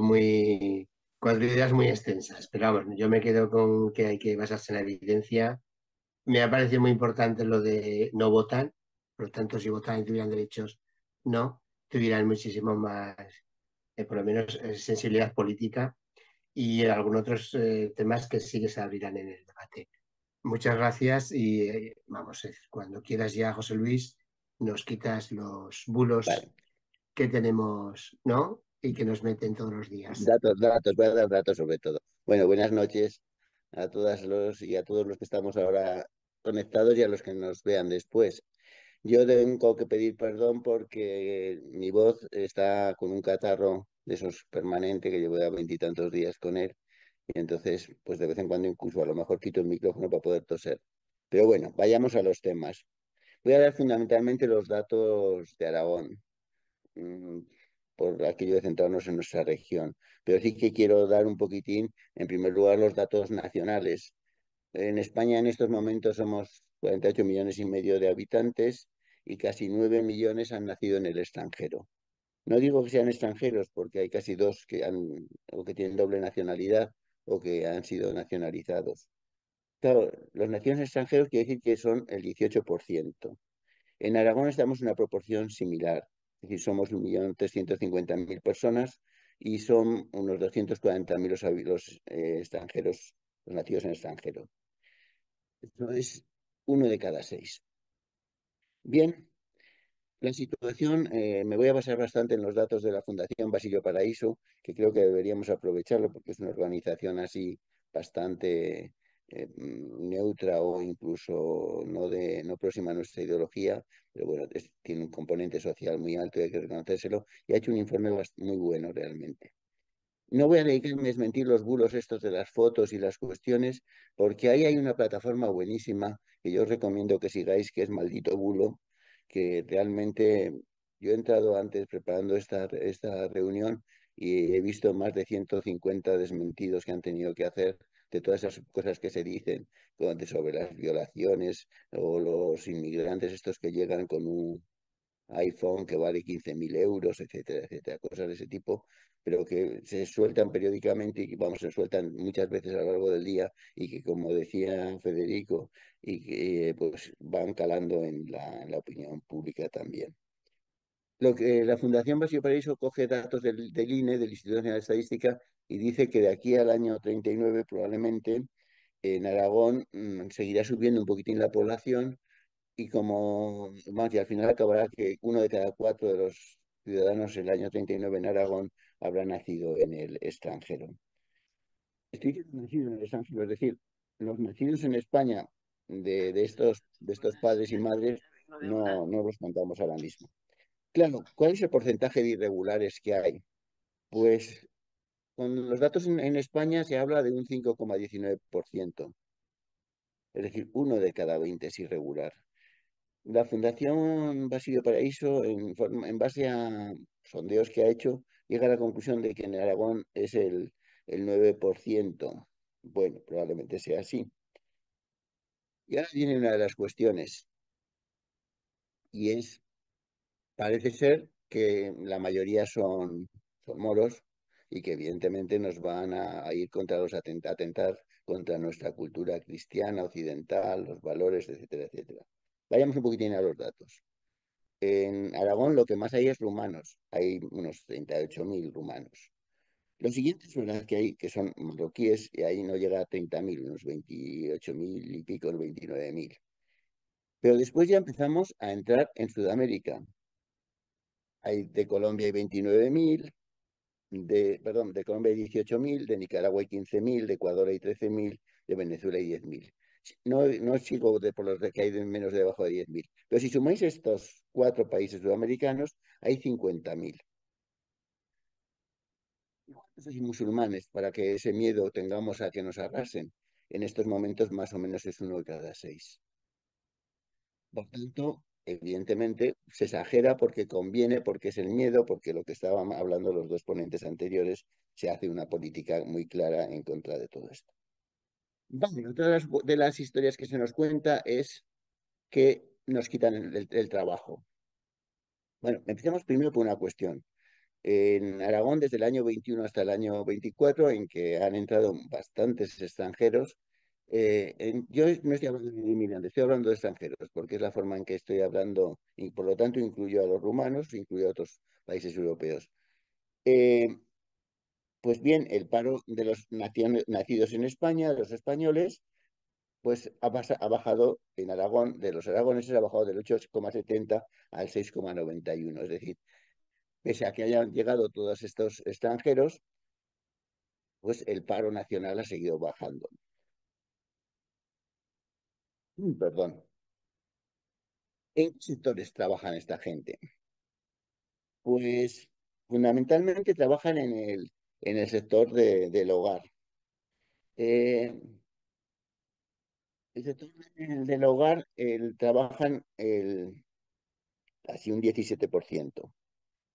cuatro ideas muy extensas, pero vamos, yo me quedo con que hay que basarse en la evidencia. Me ha parecido muy importante lo de no votan, por lo tanto, si votan y tuvieran derechos, no, tuvieran muchísimo más, por lo menos, sensibilidad política y algunos otros temas que sí que se abrirán en el debate. Muchas gracias y vamos, cuando quieras ya, José Luis, nos quitas los bulos Vale. que tenemos, ¿no? Y que nos meten todos los días. Datos, voy a dar datos sobre todo. Bueno, buenas noches a todas y a todos los que estamos ahora conectados y a los que nos vean después. Yo tengo que pedir perdón porque mi voz está con un catarro de esos permanente que llevo ya 20 y tantos días con él. Y entonces, pues de vez en cuando incluso a lo mejor quito el micrófono para poder toser. Pero bueno, vayamos a los temas. Voy a dar fundamentalmente los datos de Aragón, mm, por aquello de centrarnos en nuestra región. Pero sí que quiero dar un poquitín, en primer lugar, los datos nacionales. En España en estos momentos somos 48,5 millones de habitantes y casi 9 millones han nacido en el extranjero. No digo que sean extranjeros porque hay casi dos o que tienen doble nacionalidad o que han sido nacionalizados. Claro, los nacidos extranjeros quiere decir que son el 18%. En Aragón estamos en una proporción similar, es decir, somos 1.350.000 personas y son unos 240.000 los extranjeros, los nacidos en el extranjero. Eso es 1 de cada 6. Bien, la situación, me voy a basar bastante en los datos de la Fundación Basilio Paraíso, que creo que deberíamos aprovecharlo porque es una organización así bastante neutra o incluso no próxima a nuestra ideología, pero bueno, tiene un componente social muy alto y hay que reconocérselo, y ha hecho un informe muy bueno realmente. No voy a dedicarme a desmentir los bulos estos de las fotos y las cuestiones, porque ahí hay una plataforma buenísima que yo os recomiendo que sigáis, que es Maldito Bulo, que realmente yo he entrado antes preparando esta reunión y he visto más de 150 desmentidos que han tenido que hacer de todas esas cosas que se dicen sobre las violaciones o los inmigrantes estos que llegan con un iPhone que vale 15.000 euros, etcétera, etcétera, cosas de ese tipo, pero que se sueltan periódicamente y vamos, se sueltan muchas veces a lo largo del día y que, como decía Federico, y que pues van calando en la opinión pública también. Lo que la Fundación Basilio Paraíso coge datos del INE, del Instituto Nacional de Estadística, y dice que de aquí al año 39 probablemente en Aragón seguirá subiendo un poquitín la población y como más, y al final acabará que 1 de cada 4 de los ciudadanos el año 39 en Aragón habrá nacido en el extranjero. Estoy diciendo nacido en el extranjero, es decir, los nacidos en España de estos padres y madres no los contamos ahora mismo. Claro, ¿cuál es el porcentaje de irregulares que hay? Pues con los datos en España se habla de un 5,19%, es decir, 1 de cada 20 es irregular. La Fundación Basilio Paraíso, en base a sondeos que ha hecho, llega a la conclusión de que en Aragón es el 9%. Bueno, probablemente sea así. Y ahora viene una de las cuestiones, y es, parece ser que la mayoría son moros y que evidentemente nos van a ir contra atentar contra nuestra cultura cristiana, occidental, los valores, etcétera, etcétera. Vayamos un poquitín a los datos. En Aragón lo que más hay es rumanos, hay unos 38.000 rumanos. Los siguientes son las que hay, que son marroquíes, y ahí no llega a 30.000, unos 28.000 y pico, 29.000. Pero después ya empezamos a entrar en Sudamérica. Hay de Colombia hay 29.000, de Colombia hay 18.000, de Nicaragua hay 15.000, de Ecuador hay 13.000, de Venezuela hay 10.000. No sigo por los que hay menos debajo de 10.000, pero si sumáis estos 4 países sudamericanos, hay 50.000. Y musulmanes, para que ese miedo tengamos a que nos arrasen, en estos momentos más o menos es 1 de cada 6. Por tanto, evidentemente se exagera porque conviene, porque es el miedo, porque lo que estaban hablando los dos ponentes anteriores, se hace una política muy clara en contra de todo esto. Vale, otra de las historias que se nos cuenta es que nos quitan el trabajo. Bueno, empecemos primero por una cuestión. En Aragón, desde el año 21 hasta el año 24, en que han entrado bastantes extranjeros, yo no estoy hablando de inmigrantes, estoy hablando de extranjeros, porque es la forma en que estoy hablando, y por lo tanto incluyo a los rumanos, incluyo a otros países europeos. Eh, pues bien, el paro de los nacidos en España, de los españoles, pues ha bajado en Aragón, de los aragoneses ha bajado del 8,70 al 6,91. Es decir, pese a que hayan llegado todos estos extranjeros, pues el paro nacional ha seguido bajando. Perdón. ¿En qué sectores trabajan esta gente? Pues fundamentalmente trabajan en el sector del hogar. Eh, el sector del hogar trabajan casi un 17%.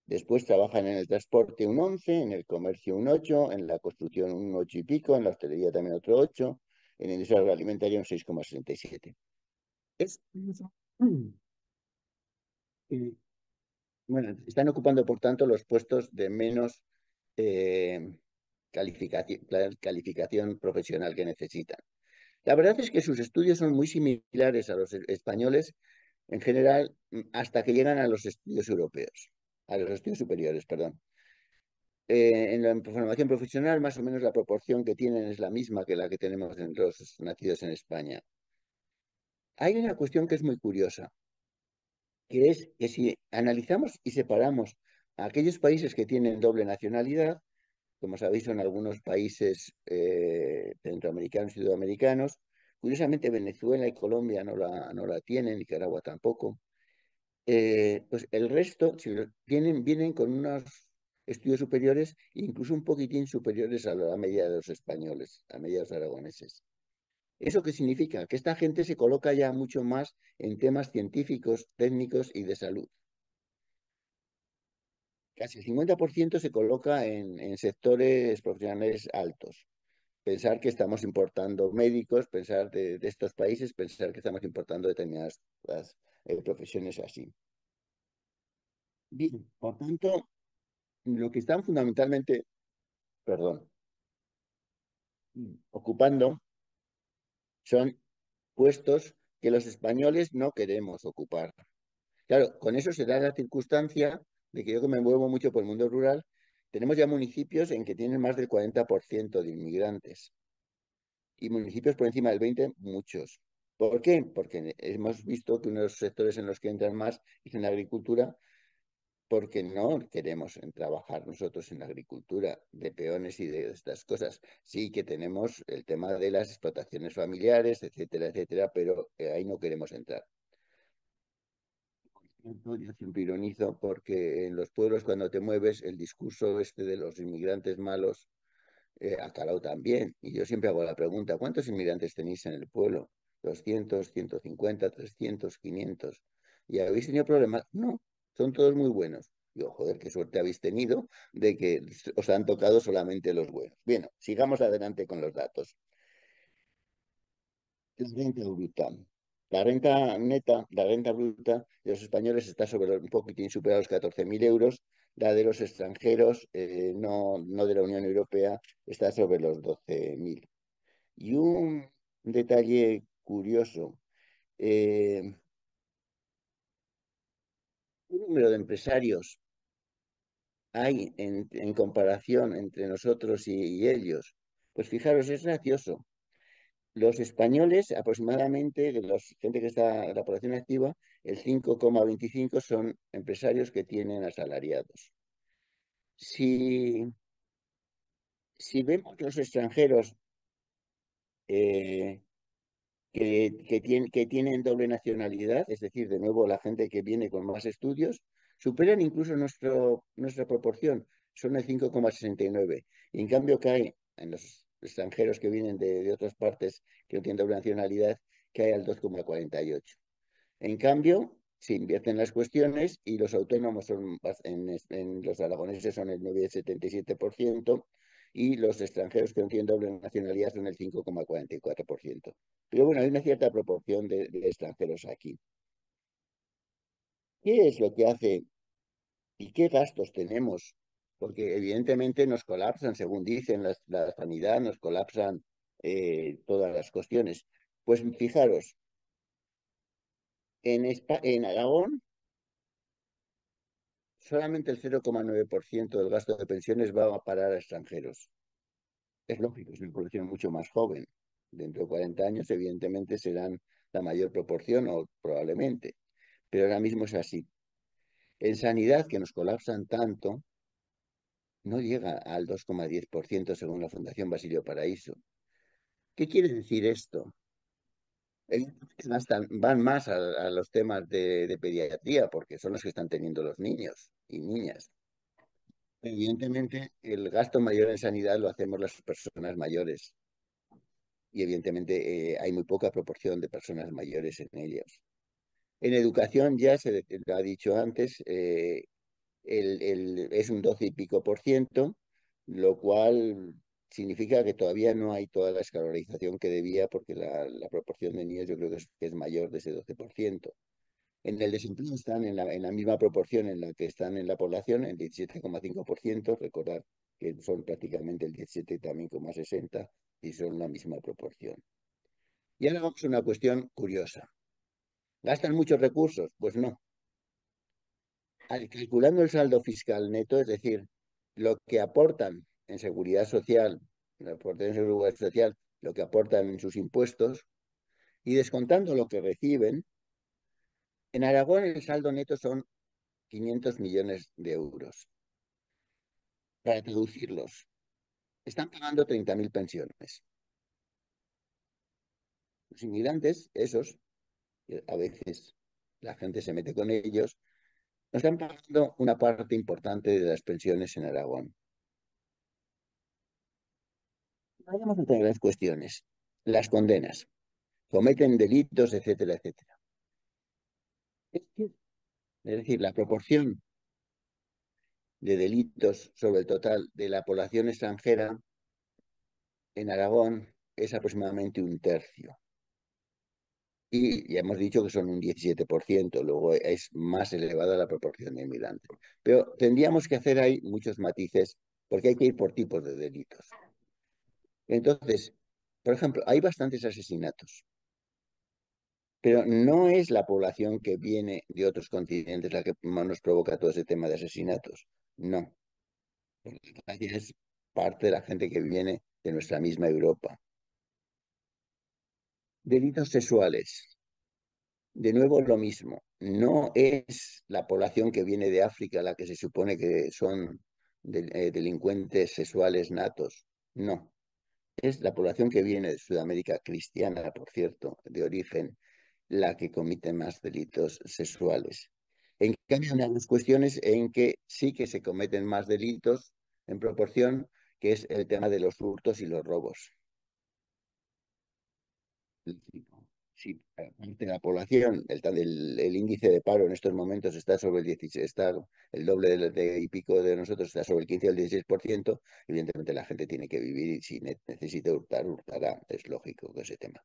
Después trabajan en el transporte un 11%, en el comercio un 8%, en la construcción un 8 y pico, en la hostelería también otro 8%, en la industria agroalimentaria un 6,67%. Es eh, bueno, están ocupando, por tanto, los puestos de menos eh, calificación profesional que necesitan. La verdad es que sus estudios son muy similares a los españoles, en general, hasta que llegan a los estudios europeos, a los estudios superiores, perdón. En la formación profesional, más o menos la proporción que tienen es la misma que la que tenemos en los nacidos en España. Hay una cuestión que es muy curiosa, que es que si analizamos y separamos a aquellos países que tienen doble nacionalidad, como sabéis, son algunos países centroamericanos y sudamericanos. Curiosamente, Venezuela y Colombia no la tienen, Nicaragua tampoco. Pues el resto vienen con unos estudios superiores, incluso un poquitín superiores a la media de los españoles, a la media de los aragoneses. ¿Eso qué significa? Que esta gente se coloca ya mucho más en temas científicos, técnicos y de salud. Casi el 50% se coloca en sectores profesionales altos. Pensar que estamos importando médicos, pensar de estos países, pensar que estamos importando determinadas profesiones así. Bien, por tanto, lo que están fundamentalmente, perdón, ocupando son puestos que los españoles no queremos ocupar. Claro, con eso se da la circunstancia de que yo que me muevo mucho por el mundo rural, tenemos ya municipios en que tienen más del 40% de inmigrantes y municipios por encima del 20%, muchos. ¿Por qué? Porque hemos visto que uno de los sectores en los que entran más es en la agricultura, porque no queremos trabajar nosotros en la agricultura de peones y de estas cosas. Sí que tenemos el tema de las explotaciones familiares, etcétera, etcétera, pero ahí no queremos entrar. Yo siempre ironizo porque en los pueblos cuando te mueves el discurso este de los inmigrantes malos ha calado también. Y yo siempre hago la pregunta, ¿cuántos inmigrantes tenéis en el pueblo? 200, 150, 300, 500. ¿Y habéis tenido problemas? No, son todos muy buenos. Digo, joder, qué suerte habéis tenido de que os han tocado solamente los buenos. Bien, sigamos adelante con los datos. La renta bruta. La renta neta, la renta bruta de los españoles está sobre un poquitín superior a los 14.000 euros. La de los extranjeros, no de la Unión Europea, está sobre los 12.000. Y un detalle curioso, eh, ¿qué número de empresarios hay en comparación entre nosotros y ellos? Pues fijaros, es gracioso. Los españoles, aproximadamente, de la gente que está en la población activa, el 5,25 son empresarios que tienen asalariados. Si, si vemos los extranjeros eh, que tienen doble nacionalidad, es decir, de nuevo la gente que viene con más estudios, superan incluso nuestra proporción, son el 5,69. Y en cambio cae en los extranjeros que vienen de otras partes que no tienen doble nacionalidad, cae al 2,48. En cambio, se invierten las cuestiones y los autónomos en los aragoneses son el 9,77% y los extranjeros que no tienen doble nacionalidad son el 5,44%. Pero bueno, hay una cierta proporción de extranjeros aquí. ¿Qué es lo que hace y qué gastos tenemos? Porque evidentemente nos colapsan, según dicen la sanidad, nos colapsan todas las cuestiones. Pues fijaros, en Aragón solamente el 0,9% del gasto de pensiones va a parar a extranjeros. Es lógico, es una población mucho más joven. Dentro de 40 años, evidentemente, serán la mayor proporción, o probablemente, pero ahora mismo es así. En sanidad, que nos colapsan tanto, no llega al 2,10% según la Fundación Basilio Paraíso. ¿Qué quiere decir esto? Van más a los temas de pediatría, porque son los que están teniendo los niños y niñas. Evidentemente, el gasto mayor en sanidad lo hacemos las personas mayores y evidentemente hay muy poca proporción de personas mayores en ellos. En educación ya se lo ha dicho antes, es un 12 y pico por ciento, lo cual significa que todavía no hay toda la escolarización que debía porque la proporción de niños yo creo que es mayor de ese 12%. En el desempleo están en la misma proporción en la que están en la población, el 17,5%. Recordar que son prácticamente el 17,60% y son la misma proporción. Y ahora vamos a una cuestión curiosa. ¿Gastan muchos recursos? Pues no. Calculando el saldo fiscal neto, es decir, lo que aportan en seguridad social, lo que aportan en seguridad social, lo que aportan en sus impuestos, y descontando lo que reciben, en Aragón el saldo neto son 500 millones de euros. Para traducirlos, están pagando 30.000 pensiones. Los inmigrantes, esos, que a veces la gente se mete con ellos, nos están pagando una parte importante de las pensiones en Aragón. Vayamos a otras cuestiones. Las condenas. Cometen delitos, etcétera, etcétera. Es decir, la proporción de delitos sobre el total de la población extranjera en Aragón es aproximadamente un tercio. Y ya hemos dicho que son un 17%, luego es más elevada la proporción de inmigrantes. Pero tendríamos que hacer ahí muchos matices, porque hay que ir por tipos de delitos. Entonces, por ejemplo, hay bastantes asesinatos, pero no es la población que viene de otros continentes la que más nos provoca todo ese tema de asesinatos. No, es parte de la gente que viene de nuestra misma Europa. Delitos sexuales. De nuevo lo mismo, no es la población que viene de África la que se supone que son delincuentes sexuales natos, no, es la población que viene de Sudamérica cristiana, por cierto, de origen, la que comete más delitos sexuales. En cambio, hay unas cuestiones en que sí que se cometen más delitos en proporción, que es el tema de los hurtos y los robos. Sí, aparte de la población, el índice de paro en estos momentos está sobre el 16, está el doble y pico de nosotros, está sobre el 15 o el 16%. Evidentemente la gente tiene que vivir y si necesita hurtar, hurtará, es lógico que ese tema.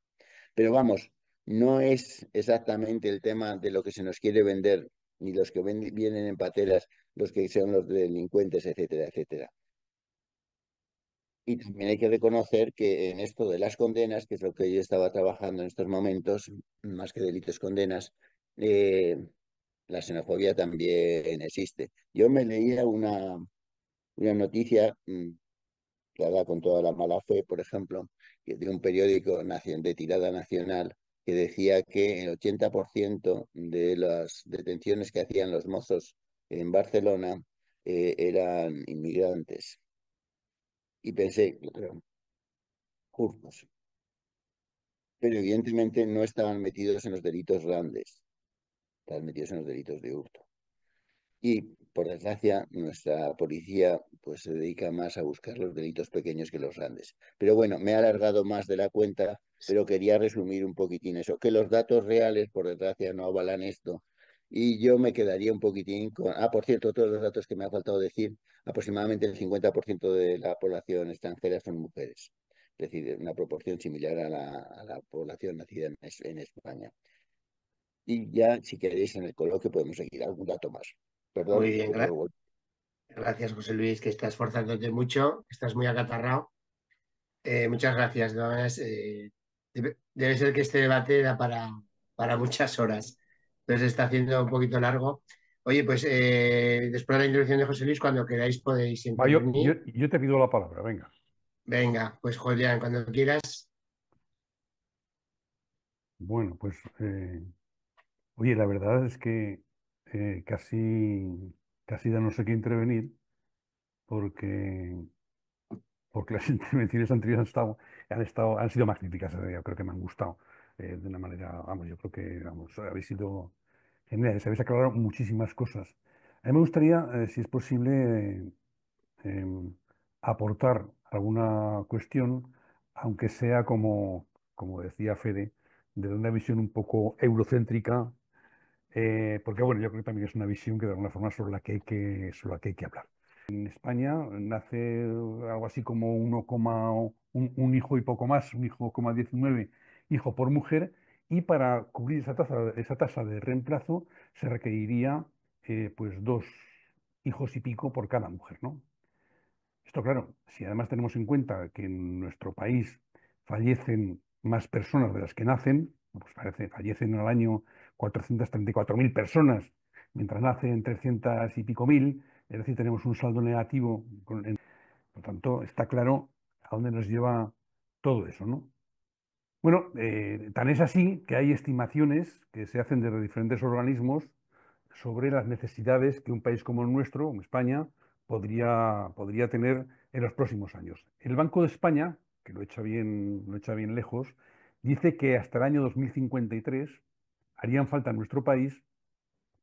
Pero vamos, no es exactamente el tema de lo que se nos quiere vender, ni los que vienen en pateras, los que son los delincuentes, etcétera, etcétera. Y también hay que reconocer que en esto de las condenas, que es lo que yo estaba trabajando en estos momentos, más que delitos condenas, eh, la xenofobia también existe. Yo me leía una noticia dada con toda la mala fe, por ejemplo, de un periódico de tirada nacional que decía que el 80% de las detenciones que hacían los mozos en Barcelona eran inmigrantes. Y pensé, claro, justos, pero evidentemente no estaban metidos en los delitos grandes, estaban metidos en los delitos de hurto. Y por desgracia, nuestra policía pues se dedica más a buscar los delitos pequeños que los grandes. Pero bueno, me he alargado más de la cuenta, pero quería resumir un poquitín eso, que los datos reales, por desgracia, no avalan esto. Y yo me quedaría un poquitín con... Ah, por cierto, todos los datos que me ha faltado decir, aproximadamente el 50% de la población extranjera son mujeres. Es decir, una proporción similar a la población nacida en España. Y ya, si queréis, en el coloquio podemos seguir algún dato más. Muy Perdón, bien, que luego... gracias José Luis, que estás esforzándote mucho, estás muy acatarrado. Muchas gracias. De todas maneras, debe ser que este debate da para muchas horas. Entonces está haciendo un poquito largo. Oye, pues después de la introducción de José Luis, cuando queráis podéis Va, intervenir. yo te pido la palabra, venga. Venga, pues Julián, cuando quieras. Bueno, pues, oye, la verdad es que casi ya no sé qué intervenir porque, porque las intervenciones anteriores han sido magníficas, yo creo que me han gustado de una manera, vamos, yo creo que, vamos, habéis sido geniales, habéis aclarado muchísimas cosas. A mí me gustaría, si es posible, em, aportar alguna cuestión, aunque sea como decía Fede, desde una visión un poco eurocéntrica, porque bueno, yo creo que también es una visión que de alguna forma sobre la que hay que hablar. En España nace algo así como un hijo y poco más, un hijo, 19 hijo por mujer, y para cubrir esa tasa de reemplazo se requeriría pues 2 hijos y pico por cada mujer, ¿no? Esto, claro, si además tenemos en cuenta que en nuestro país fallecen más personas de las que nacen, pues fallecen al año 434.000 personas, mientras nacen 300 y pico mil, es decir, tenemos un saldo negativo. Por tanto, está claro a dónde nos lleva todo eso, ¿no? Bueno, tan es así que hay estimaciones que se hacen desde diferentes organismos sobre las necesidades que un país como el nuestro, como España, podría tener en los próximos años. El Banco de España, que lo echa bien lejos, dice que hasta el año 2053 harían falta en nuestro país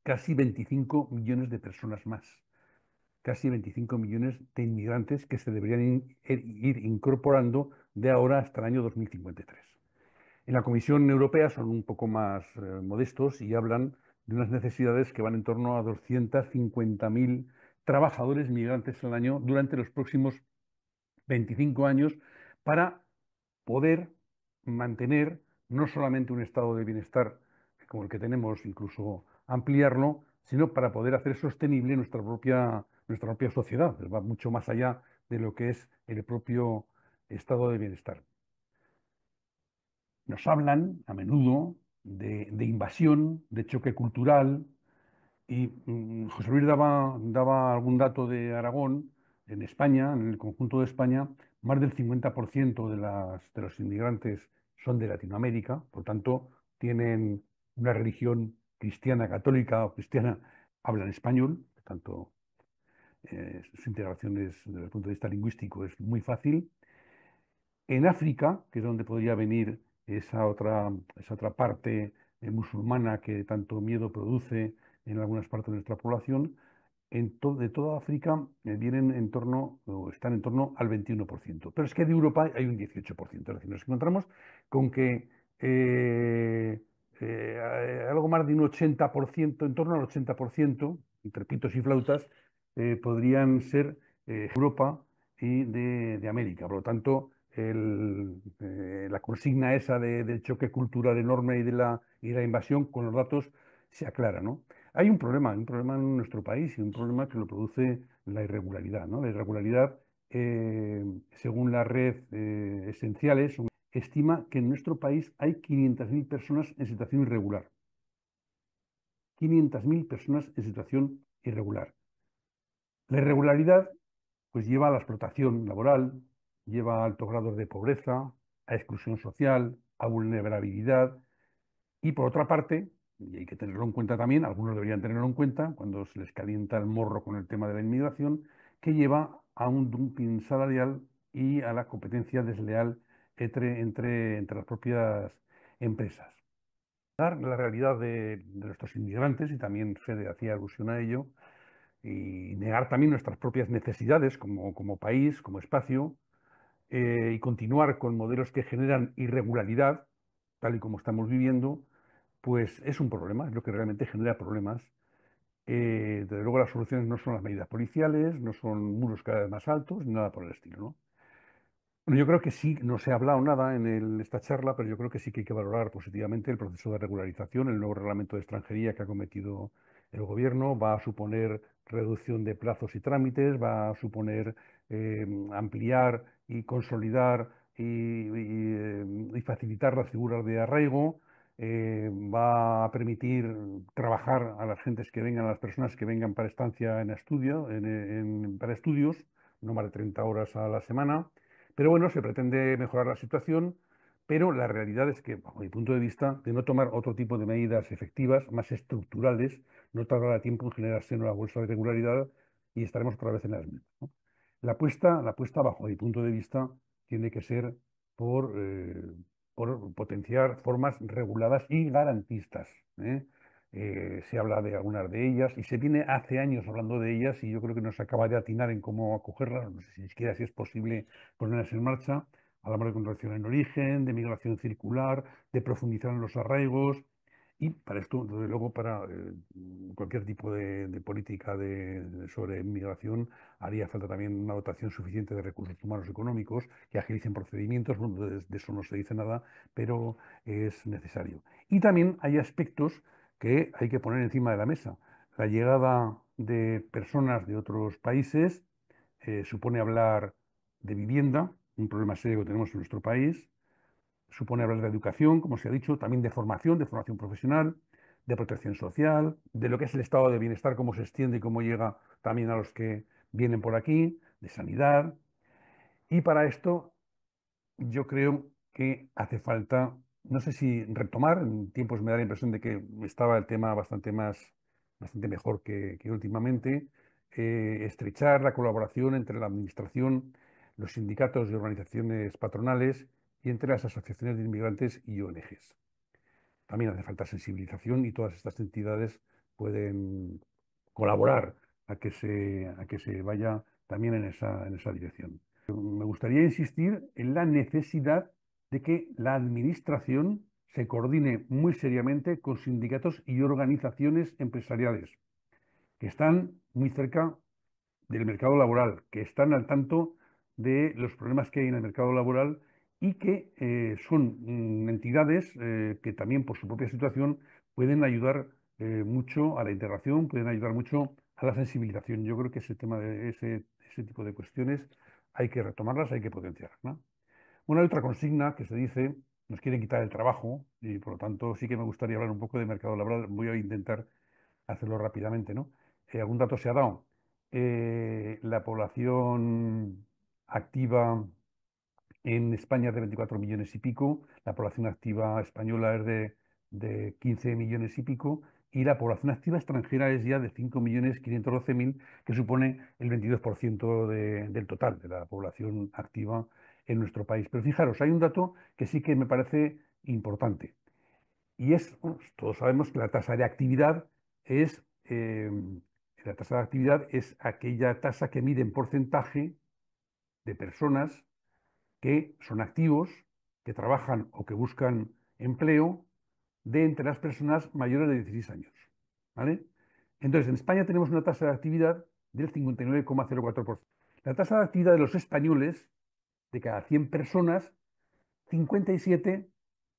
casi 25 millones de personas más, casi 25 millones de inmigrantes que se deberían ir incorporando de ahora hasta el año 2053. En la Comisión Europea son un poco más modestos y hablan de unas necesidades que van en torno a 250.000 trabajadores migrantes al año durante los próximos 25 años para poder mantener no solamente un estado de bienestar como el que tenemos, incluso ampliarlo, sino para poder hacer sostenible nuestra propia sociedad. Va mucho más allá de lo que es el propio estado de bienestar. Nos hablan a menudo de invasión, de choque cultural, y José Luis daba algún dato de Aragón. En España, en el conjunto de España, más del 50% de los inmigrantes son de Latinoamérica, por tanto, tienen una religión cristiana, católica o cristiana, hablan español, por tanto, su integración desde el punto de vista lingüístico es muy fácil. En África, que es donde podría venir esa otra parte musulmana que tanto miedo produce en algunas partes de nuestra población, de toda África vienen en torno, o están en torno al 21%. Pero es que de Europa hay un 18%. Es decir, nos encontramos con que algo más de un 80%, en torno al 80%, entre pitos y flautas, podrían ser Europa y de América. Por lo tanto, la consigna esa del choque cultural enorme y de la invasión con los datos se aclara, ¿no? Hay un problema en nuestro país y un problema que lo produce la irregularidad, ¿no? La irregularidad, según la red Esenciales, estima que en nuestro país hay 500.000 personas en situación irregular. 500.000 personas en situación irregular. La irregularidad pues lleva a la explotación laboral, lleva a altos grados de pobreza, a exclusión social, a vulnerabilidad y por otra parte, y hay que tenerlo en cuenta también, algunos deberían tenerlo en cuenta cuando se les calienta el morro con el tema de la inmigración, que lleva a un dumping salarial y a la competencia desleal entre las propias empresas. La realidad de nuestros inmigrantes, y también Fede hacía alusión a ello, y negar también nuestras propias necesidades como país, como espacio, y continuar con modelos que generan irregularidad, tal y como estamos viviendo, pues es un problema, es lo que realmente genera problemas. Desde luego las soluciones no son las medidas policiales, no son muros cada vez más altos, ni nada por el estilo, ¿no? Bueno, yo creo que sí, no se ha hablado nada en esta charla, pero yo creo que sí que hay que valorar positivamente el proceso de regularización, el nuevo reglamento de extranjería que ha cometido el gobierno. Va a suponer reducción de plazos y trámites, va a suponer ampliar y consolidar y facilitar las figuras de arraigo. Va a permitir trabajar a las gentes que vengan, a las personas que vengan para estancia en estudio, para estudios, no más de 30 horas a la semana. Pero bueno, se pretende mejorar la situación, pero la realidad es que, bajo mi punto de vista, de no tomar otro tipo de medidas efectivas, más estructurales, no tardará tiempo en generarse nueva bolsa de regularidad y estaremos otra vez en las mismas, ¿no? La apuesta, bajo mi punto de vista, tiene que ser por potenciar formas reguladas y garantistas, ¿eh? Se habla de algunas de ellas y se viene hace años hablando de ellas y yo creo que no se acaba de atinar en cómo acogerlas, no sé si siquiera si es posible ponerlas en marcha. Hablamos de contracción en origen, de migración circular, de profundizar en los arraigos y para esto, desde luego, para cualquier tipo de política sobre migración haría falta también una dotación suficiente de recursos humanos económicos que agilicen procedimientos. Bueno, de eso no se dice nada, pero es necesario. Y también hay aspectos que hay que poner encima de la mesa. La llegada de personas de otros países supone hablar de vivienda, un problema serio que tenemos en nuestro país, supone hablar de educación, como se ha dicho, también de formación profesional, de protección social, de lo que es el estado de bienestar, cómo se extiende y cómo llega también a los que vienen por aquí, de sanidad. Y para esto yo creo que hace falta, no sé si retomar, en tiempos me da la impresión de que estaba el tema bastante mejor que últimamente, estrechar la colaboración entre la administración, los sindicatos y organizaciones patronales y entre las asociaciones de inmigrantes y ONGs. También hace falta sensibilización y todas estas entidades pueden colaborar a que se vaya también en esa dirección. Me gustaría insistir en la necesidad de que la administración se coordine muy seriamente con sindicatos y organizaciones empresariales que están muy cerca del mercado laboral, que están al tanto de los problemas que hay en el mercado laboral y que son entidades que también por su propia situación pueden ayudar mucho a la integración, pueden ayudar mucho a la sensibilización. Yo creo que ese tema de ese tipo de cuestiones hay que retomarlas, hay que potenciarlas, ¿no? Bueno, hay otra consigna que se dice, nos quieren quitar el trabajo y por lo tanto sí que me gustaría hablar un poco de mercado laboral. Voy a intentar hacerlo rápidamente, ¿no? ¿Algún dato se ha dado? La población activa en España es de 24 millones y pico, la población activa española es de 15 millones y pico, y la población activa extranjera es ya de 5.512.000, que supone el 22% del total de la población activa en nuestro país. Pero fijaros, hay un dato que sí que me parece importante. Y es, bueno, todos sabemos que la tasa de actividad la tasa de actividad es aquella tasa que mide en porcentaje de personas que son activos, que trabajan o que buscan empleo de entre las personas mayores de 16 años. ¿Vale? Entonces, en España tenemos una tasa de actividad del 59,04%. La tasa de actividad de los españoles, de cada 100 personas, 57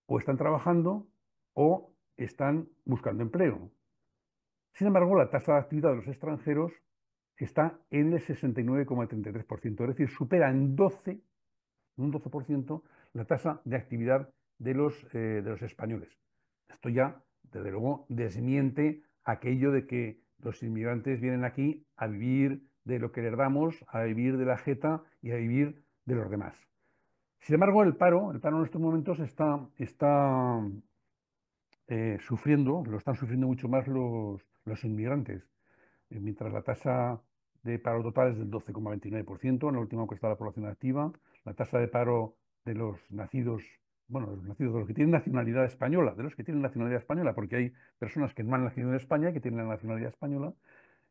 o están trabajando o están buscando empleo. Sin embargo, la tasa de actividad de los extranjeros está en el 69,33%, es decir, supera en un 12% la tasa de actividad de los españoles. Esto ya, desde luego, desmiente aquello de que los inmigrantes vienen aquí a vivir de lo que les damos, a vivir de la jeta y a vivir de los demás. Sin embargo, el paro en estos momentos está sufriendo, lo están sufriendo mucho más los inmigrantes. Mientras la tasa de paro total es del 12,29%, en la última encuesta de la población activa, la tasa de paro de los nacidos, bueno, de los que tienen nacionalidad española, porque hay personas que no han nacido en España y que tienen la nacionalidad española,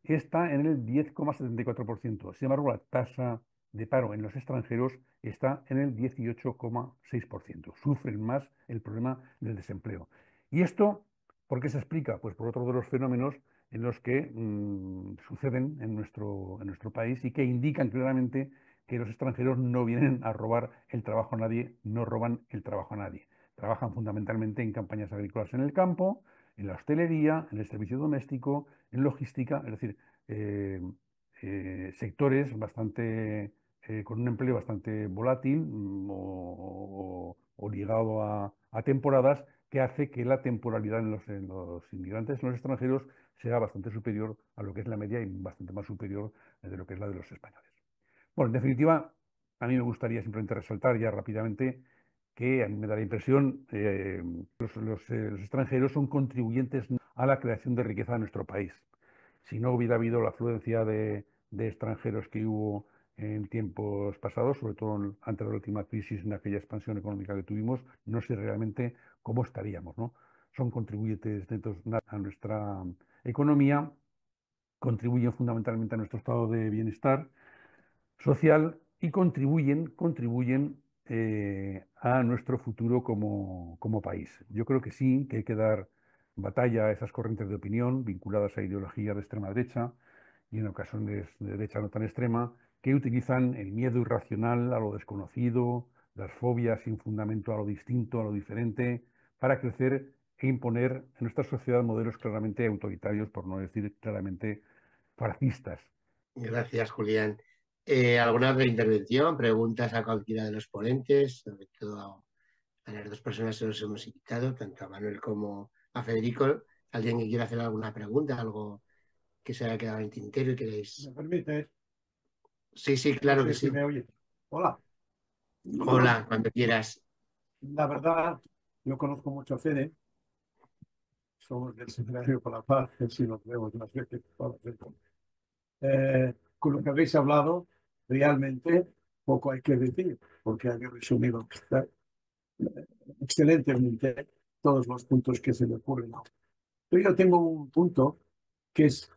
está en el 10,74%. Sin embargo, la tasa de paro en los extranjeros está en el 18,6%. Sufren más el problema del desempleo. ¿Y esto por qué se explica? Pues por otro de los fenómenos en los que suceden en nuestro país y que indican claramente que los extranjeros no vienen a robar el trabajo a nadie, no roban el trabajo a nadie. Trabajan fundamentalmente en campañas agrícolas en el campo, en la hostelería, en el servicio doméstico, en logística, es decir, eh, sectores con un empleo bastante volátil o ligado a temporadas que hace que la temporalidad en los inmigrantes, en los extranjeros, sea bastante superior a lo que es la media y bastante más superior de lo que es la de los españoles. Bueno, en definitiva, a mí me gustaría simplemente resaltar ya rápidamente que a mí me da la impresión los extranjeros son contribuyentes a la creación de riqueza de nuestro país. Si no hubiera habido la afluencia de extranjeros que hubo en tiempos pasados, sobre todo antes de la última crisis, en aquella expansión económica que tuvimos, no sé realmente cómo estaríamos, ¿no? Son contribuyentes netos a nuestra economía, contribuyen fundamentalmente a nuestro estado de bienestar social y contribuyen a nuestro futuro como país. Yo creo que sí, que hay que dar batalla a esas corrientes de opinión vinculadas a ideologías de extrema derecha y en ocasiones de derecha no tan extrema, que utilizan el miedo irracional a lo desconocido, las fobias sin fundamento a lo distinto, a lo diferente, para crecer e imponer en nuestra sociedad modelos claramente autoritarios, por no decir claramente fascistas. Gracias, Julián. ¿Alguna otra intervención? ¿Preguntas a cualquiera de los ponentes? Sobre todo a las dos personas que nos hemos invitado, tanto a Manuel como a Federico. alguien que quiera hacer alguna pregunta, algo que se haya quedado en el tintero y queréis. ¿Me permites? Sí, sí, No claro sé que si sí. me oye. Hola. Hola, cuando quieras. La verdad, yo conozco mucho a Fede. Somos del Seminario por la Paz, que sí nos vemos unas veces. Con lo que habéis hablado, realmente poco hay que decir, porque habéis resumido excelentemente todos los puntos que se me ocurren. Pero yo tengo un punto que es,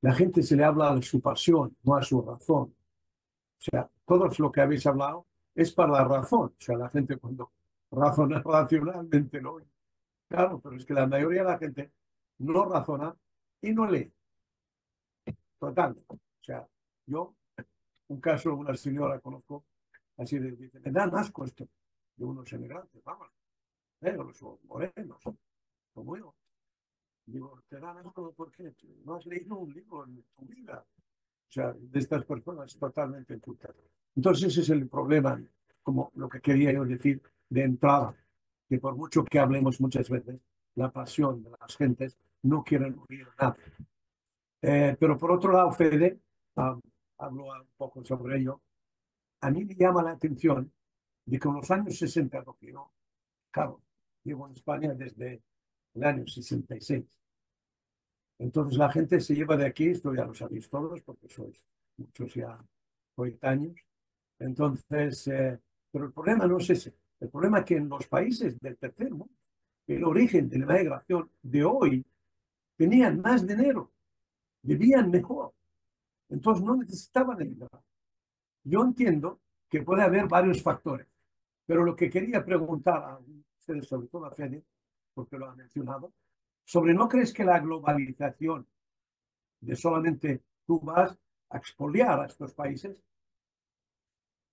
la gente se le habla de su pasión, no a su razón. O sea, todo lo que habéis hablado es para la razón. O sea, la gente cuando razona racionalmente lo oye. Claro, pero es que la mayoría de la gente no razona y no lee. Total. O sea, yo, un caso, una señora conozco, así de, dice, me dan asco esto de unos emigrantes, vamos, negros o morenos, como yo. Digo, te dan asco porque no has leído un libro en tu vida. O sea, de estas personas totalmente incultas. Entonces ese es el problema, como lo que quería yo decir de entrada, que por mucho que hablemos muchas veces, la pasión de las gentes no quieren oír nada. Pero por otro lado, Fede, hablo un poco sobre ello, a mí me llama la atención de que en los años 60, lo que yo, claro, llevo en España desde el año 66. Entonces la gente se lleva de aquí, esto ya lo sabéis todos, porque sois muchos ya coetáneos. Entonces, pero el problema no es ese. El problema es que en los países del tercer mundo, el origen de la migración de hoy, tenían más dinero, vivían mejor. Entonces no necesitaban emigrar. Yo entiendo que puede haber varios factores, pero lo que quería preguntar a ustedes, sobre todo a Fede, porque lo ha mencionado, sobre ¿no crees que la globalización de solamente tú vas a expoliar a estos países,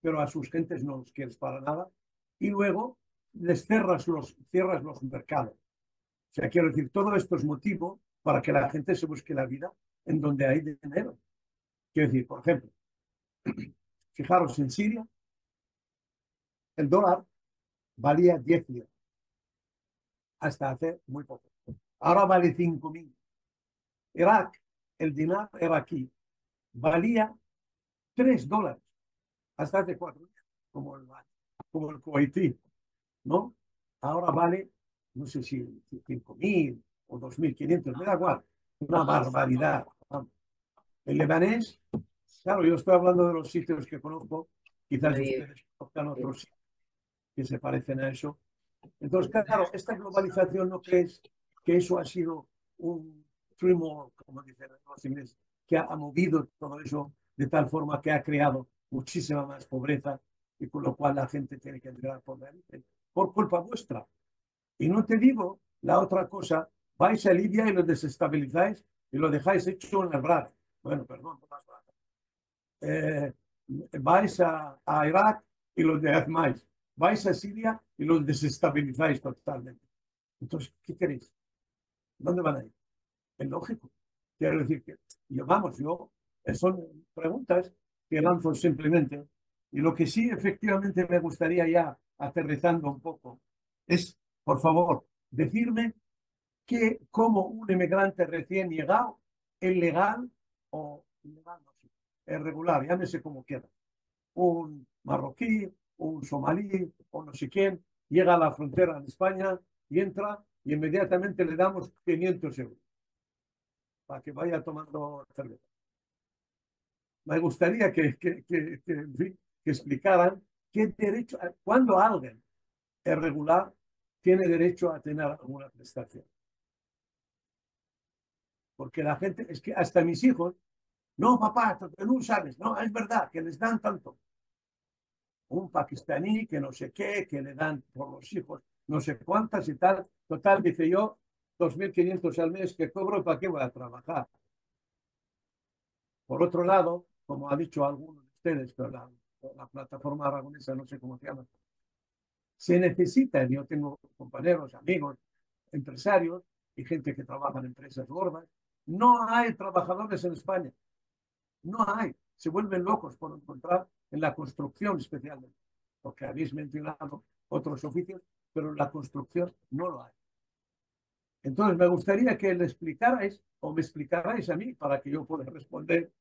pero a sus gentes no los quieres para nada, y luego les cierras los mercados? O sea, quiero decir, todo esto es motivo para que la gente se busque la vida en donde hay dinero. Quiero decir, por ejemplo, fijaros, en Siria el dólar valía 10 libras hasta hace muy poco. Ahora vale 5.000. Irak, el dinar iraquí, valía $3 hasta hace 4 días, como el kuwaití, ¿no? Ahora vale, no sé si 5.000 o 2.500, me da igual, una barbaridad. El libanés, claro, yo estoy hablando de los sitios que conozco, quizás ustedes conozcan otros que se parecen a eso. Entonces, claro, esta globalización, ¿no crees que eso ha sido un tremor, como dicen los ingleses, que ha movido todo eso de tal forma que ha creado muchísima más pobreza y con lo cual la gente tiene que emigrar por culpa vuestra? Y no te digo la otra cosa, vais a Libia y lo desestabilizáis y lo dejáis hecho en el Brat. Bueno, perdón, no más barato. Vais a Irak y lo dejáis. Vais a Siria y lo desestabilizáis totalmente. Entonces, ¿qué queréis? ¿Dónde van a ir? Es lógico. Quiero decir que yo, son preguntas que lanzo simplemente. Y lo que sí efectivamente me gustaría ya, aterrizando un poco, es, por favor, decirme que como un inmigrante recién llegado, es legal o ilegal, no sé, es regular, llámese como quiera. Un marroquí, un somalí o no sé quién, llega a la frontera en España y entra y inmediatamente le damos 500 euros para que vaya tomando cerveza. Me gustaría que explicaran qué derecho, cuando alguien es regular, tiene derecho a tener alguna prestación. Porque la gente, es que hasta mis hijos, no, papá, no sabes, no, es verdad que les dan tanto. Un pakistaní que no sé qué, que le dan por los hijos no sé cuántas y tal. Total, dice yo, 2.500 al mes que cobro, ¿para qué voy a trabajar? Por otro lado, como ha dicho alguno de ustedes, pero la plataforma aragonesa, no sé cómo se llama, se necesita, yo tengo compañeros, amigos, empresarios y gente que trabaja en empresas gordas, no hay trabajadores en España, no hay, se vuelven locos por encontrar en la construcción especialmente, porque habéis mencionado otros oficios, pero en la construcción no lo hay. Entonces, me gustaría que le explicarais o me explicarais a mí para que yo pueda responder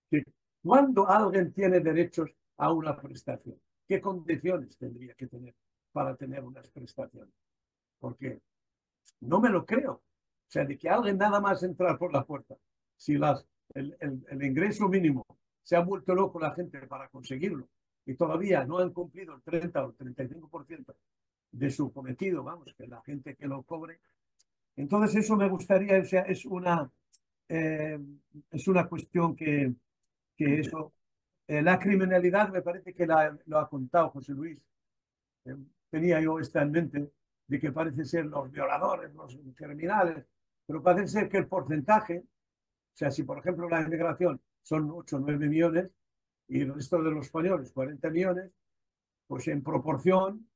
que cuando alguien tiene derechos a una prestación, ¿qué condiciones tendría que tener para tener unas prestaciones? Porque no me lo creo. O sea, de que alguien nada más entrar por la puerta, si el ingreso mínimo se ha vuelto loco la gente para conseguirlo y todavía no han cumplido el 30 o el 35% de su cometido, vamos, que la gente que lo cobre. Entonces eso me gustaría, o sea, eh, es una cuestión que eso, la criminalidad me parece que lo ha contado José Luis. Eh, Tenía yo esta en mente de que parece ser los violadores, los criminales, pero parece ser que el porcentaje, o sea, si por ejemplo la inmigración son 8 o 9 millones y el resto de los españoles 40 millones, pues en proporción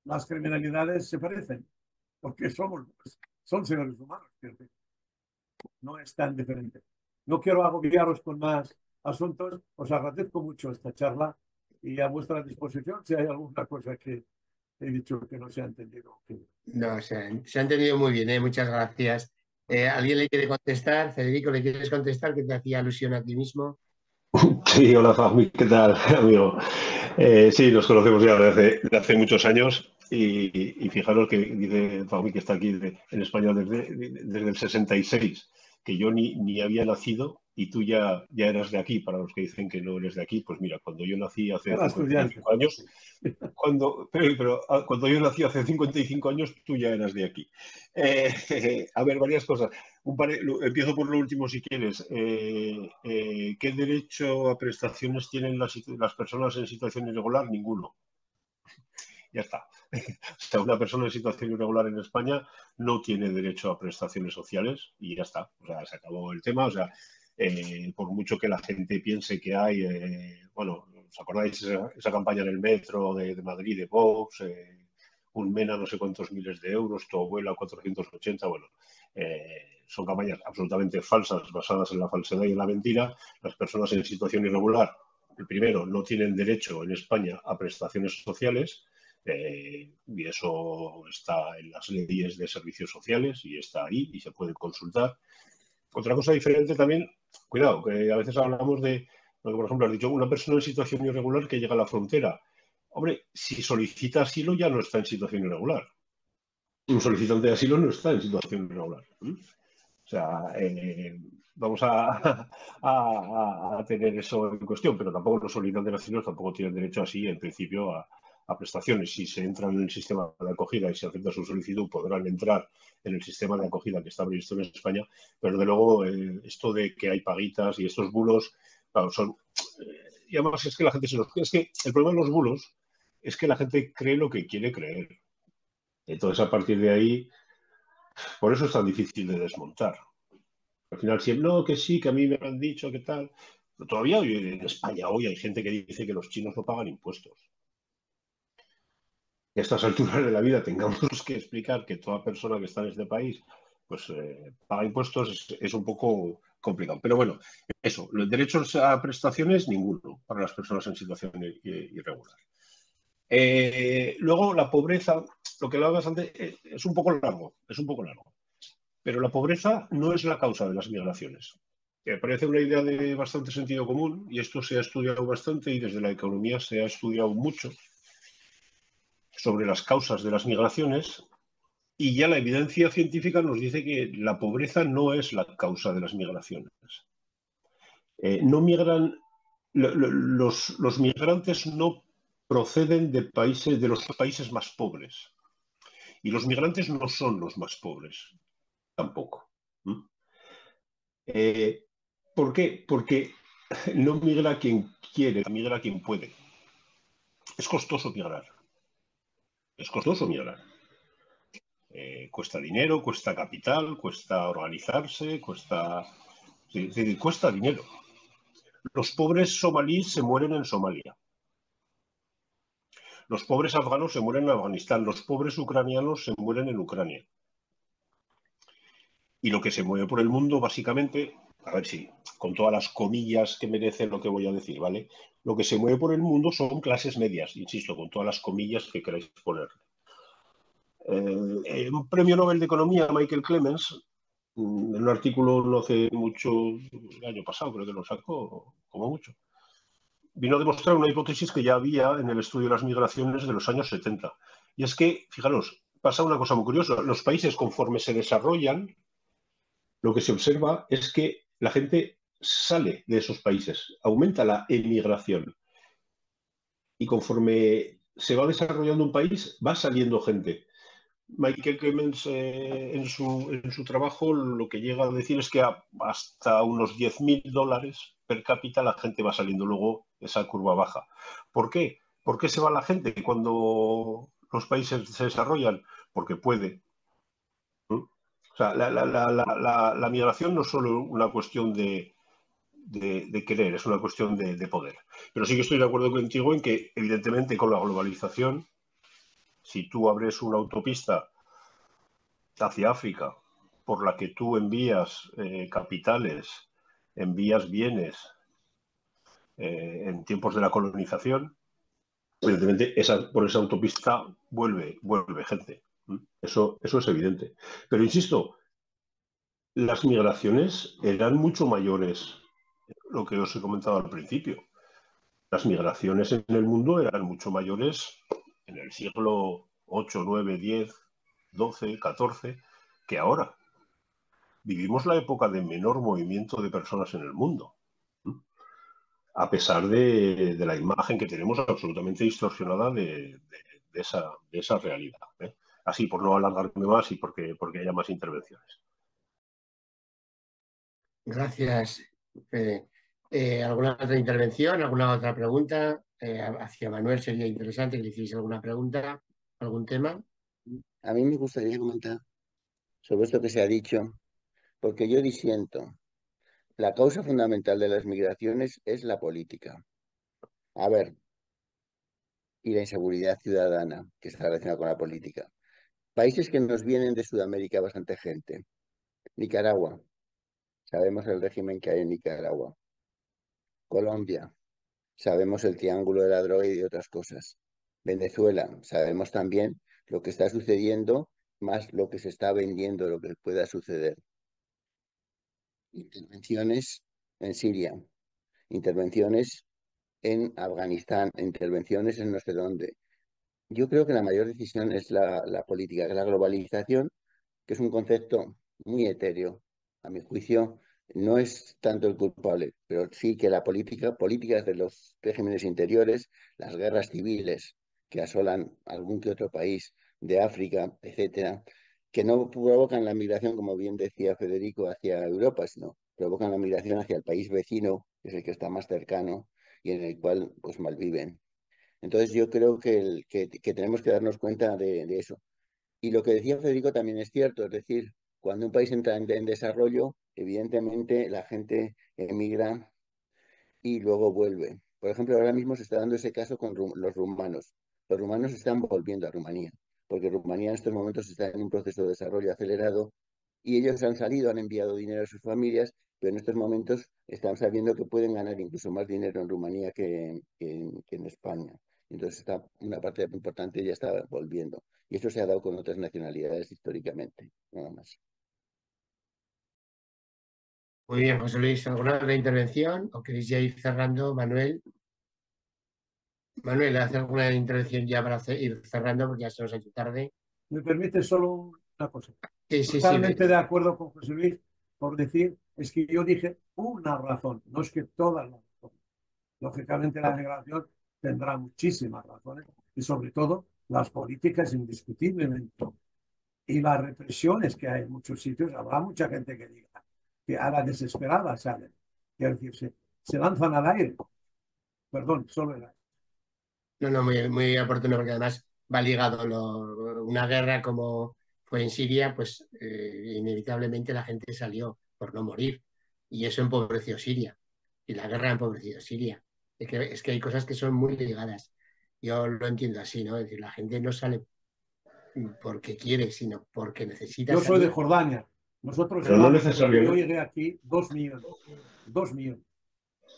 las criminalidades se parecen, porque son seres humanos, ¿cierto? No es tan diferente. No quiero agobiaros con más asuntos, os agradezco mucho esta charla y a vuestra disposición si hay alguna cosa que he dicho que no se ha entendido. No, se ha entendido muy bien, ¿eh? Muchas gracias. ¿Alguien le quiere contestar? Federico, ¿le quieres contestar? Que te hacía alusión a ti mismo. Sí, hola Fahmi, ¿qué tal, amigo? Sí, nos conocemos ya de hace muchos años y fijaros que dice Fahmi que está aquí en España desde el 66, que yo ni había nacido y tú ya eras de aquí. Para los que dicen que no eres de aquí, pues mira, cuando yo nací hace Era estudiante. 55 años, cuando yo nací hace 55 años, tú ya eras de aquí. A ver, varias cosas. Empiezo por lo último, si quieres. ¿Qué derecho a prestaciones tienen las personas en situación irregular? Ninguno. Ya está. O sea, una persona en situación irregular en España no tiene derecho a prestaciones sociales y ya está. O sea, se acabó el tema. O sea, por mucho que la gente piense que hay, bueno, ¿os acordáis esa campaña en el metro de Madrid de Vox? Un MENA no sé cuántos miles de euros, tu abuela 480, bueno, son campañas absolutamente falsas, basadas en la falsedad y en la mentira. Las personas en situación irregular, el primero, no tienen derecho en España a prestaciones sociales, y eso está en las leyes de servicios sociales y está ahí y se puede consultar. Otra cosa diferente también, cuidado, que a veces hablamos de, por ejemplo, has dicho, una persona en situación irregular que llega a la frontera. Hombre, si solicita asilo ya no está en situación irregular. Un solicitante de asilo no está en situación irregular. O sea, vamos a tener eso en cuestión, pero tampoco los solicitantes de asilo tampoco tienen derecho así, en principio, a prestaciones. Si se entra en el sistema de acogida y se acepta su solicitud, podrán entrar en el sistema de acogida que está previsto en España, pero de luego esto de que hay paguitas y estos bulos, claro, son... y además es que la gente es que el problema de los bulos es que la gente cree lo que quiere creer. Entonces, a partir de ahí, por eso es tan difícil de desmontar. Al final, siempre, no, que sí, que a mí me han dicho, que tal. Pero todavía hoy en España hoy hay gente que dice que los chinos no pagan impuestos. Y a estas alturas de la vida tengamos que explicar que toda persona que está en este país pues paga impuestos es un poco complicado. Pero bueno, eso, los derechos a prestaciones, ninguno para las personas en situación irregular. Luego, la pobreza, lo que hablabas antes, es un poco largo, pero la pobreza no es la causa de las migraciones. Me parece una idea de bastante sentido común y esto se ha estudiado bastante y desde la economía se ha estudiado mucho sobre las causas de las migraciones y ya la evidencia científica nos dice que la pobreza no es la causa de las migraciones. No migran, los migrantes no proceden de los países más pobres y los migrantes no son los más pobres tampoco. ¿Por qué? Porque no migra quien quiere, migra quien puede. Es costoso migrar. Es costoso migrar. Cuesta dinero, cuesta capital, cuesta organizarse, cuesta dinero. Los pobres somalíes se mueren en Somalia. Los pobres afganos se mueren en Afganistán. Los pobres ucranianos se mueren en Ucrania. Y lo que se mueve por el mundo, básicamente, a ver si, con todas las comillas que merece lo que voy a decir, ¿vale? Lo que se mueve por el mundo son clases medias, insisto, con todas las comillas que queráis poner. Un premio Nobel de Economía, Michael Clemens, en un artículo no hace mucho, el año pasado creo que lo sacó, como mucho, vino a demostrar una hipótesis que ya había en el estudio de las migraciones de los años 70. Y es que, fijaros, pasa una cosa muy curiosa. Los países, conforme se desarrollan, lo que se observa es que la gente sale de esos países, aumenta la emigración. Y conforme se va desarrollando un país, va saliendo gente. Michael Clemens en su trabajo lo que llega a decir es que hasta unos $10.000 per cápita la gente va saliendo, luego esa curva baja. ¿Por qué? ¿Por qué se va la gente cuando los países se desarrollan? Porque puede. O sea, la migración no es solo una cuestión de querer, es una cuestión de poder. Pero sí que estoy de acuerdo contigo en que, evidentemente, con la globalización, si tú abres una autopista hacia África, por la que tú envías capitales, envías bienes en tiempos de la colonización, evidentemente por esa autopista vuelve gente. Eso es evidente. Pero insisto, las migraciones eran mucho mayores, lo que os he comentado al principio. Las migraciones en el mundo eran mucho mayores en el siglo 8, 9, 10, 12, 14 que ahora. Vivimos la época de menor movimiento de personas en el mundo, a pesar de la imagen que tenemos absolutamente distorsionada de esa realidad. Así, por no alargarme más y porque haya más intervenciones. Gracias, Fede. ¿Alguna otra intervención? ¿Alguna otra pregunta? Hacia Manuel sería interesante que le hiciese alguna pregunta, algún tema. A mí me gustaría comentar sobre esto que se ha dicho, porque yo disiento. La causa fundamental de las migraciones es la política. A ver, y la inseguridad ciudadana que está relacionada con la política. Países que nos vienen de Sudamérica, bastante gente. Nicaragua, sabemos el régimen que hay en Nicaragua. Colombia, sabemos el triángulo de la droga y de otras cosas. Venezuela, sabemos también lo que está sucediendo, más lo que se está vendiendo, lo que pueda suceder. Intervenciones en Siria, intervenciones en Afganistán, intervenciones en no sé dónde. Yo creo que la mayor decisión es la política, la globalización, que es un concepto muy etéreo. A mi juicio, no es tanto el culpable, pero sí que la políticas de los regímenes interiores, las guerras civiles que asolan algún que otro país de África, etcétera, que no provocan la migración, como bien decía Federico, hacia Europa, sino provocan la migración hacia el país vecino, que es el que está más cercano y en el cual pues malviven. Entonces yo creo que tenemos que darnos cuenta de eso. Y lo que decía Federico también es cierto, es decir, cuando un país entra en desarrollo, evidentemente la gente emigra y luego vuelve. Por ejemplo, ahora mismo se está dando ese caso con los rumanos. Los rumanos están volviendo a Rumanía, porque Rumanía en estos momentos está en un proceso de desarrollo acelerado y ellos han salido, han enviado dinero a sus familias, pero en estos momentos están sabiendo que pueden ganar incluso más dinero en Rumanía que en España. Entonces una parte importante ya está volviendo. Y eso se ha dado con otras nacionalidades históricamente, nada más. Muy bien, José Luis, ¿alguna otra intervención? ¿O queréis ya ir cerrando, Manuel? Manuel, ¿hace alguna intervención ya para ir cerrando porque ya se nos ha hecho tarde? Me permite solo una cosa. Sí. Totalmente de acuerdo con José Luis por decir, es que yo dije una razón, no es que todas las razones. Lógicamente la migración tendrá muchísimas razones y sobre todo las políticas indiscutiblemente. Y las represiones que hay en muchos sitios, habrá mucha gente que diga que a la desesperada salen. Quiero decir, se lanzan al aire. Perdón, solo el aire. No, muy oportuno porque además va ligado una guerra como fue en Siria, pues inevitablemente la gente salió por no morir y eso empobreció Siria y la guerra ha empobrecido Siria. Es que hay cosas que son muy ligadas. Yo lo entiendo así, ¿no? Es decir, la gente no sale porque quiere, sino porque necesita Yo soy de salir. Jordania. Nosotros Pero no éramos, cuando yo necesariamente. llegué aquí, 2 millones. 2 millones.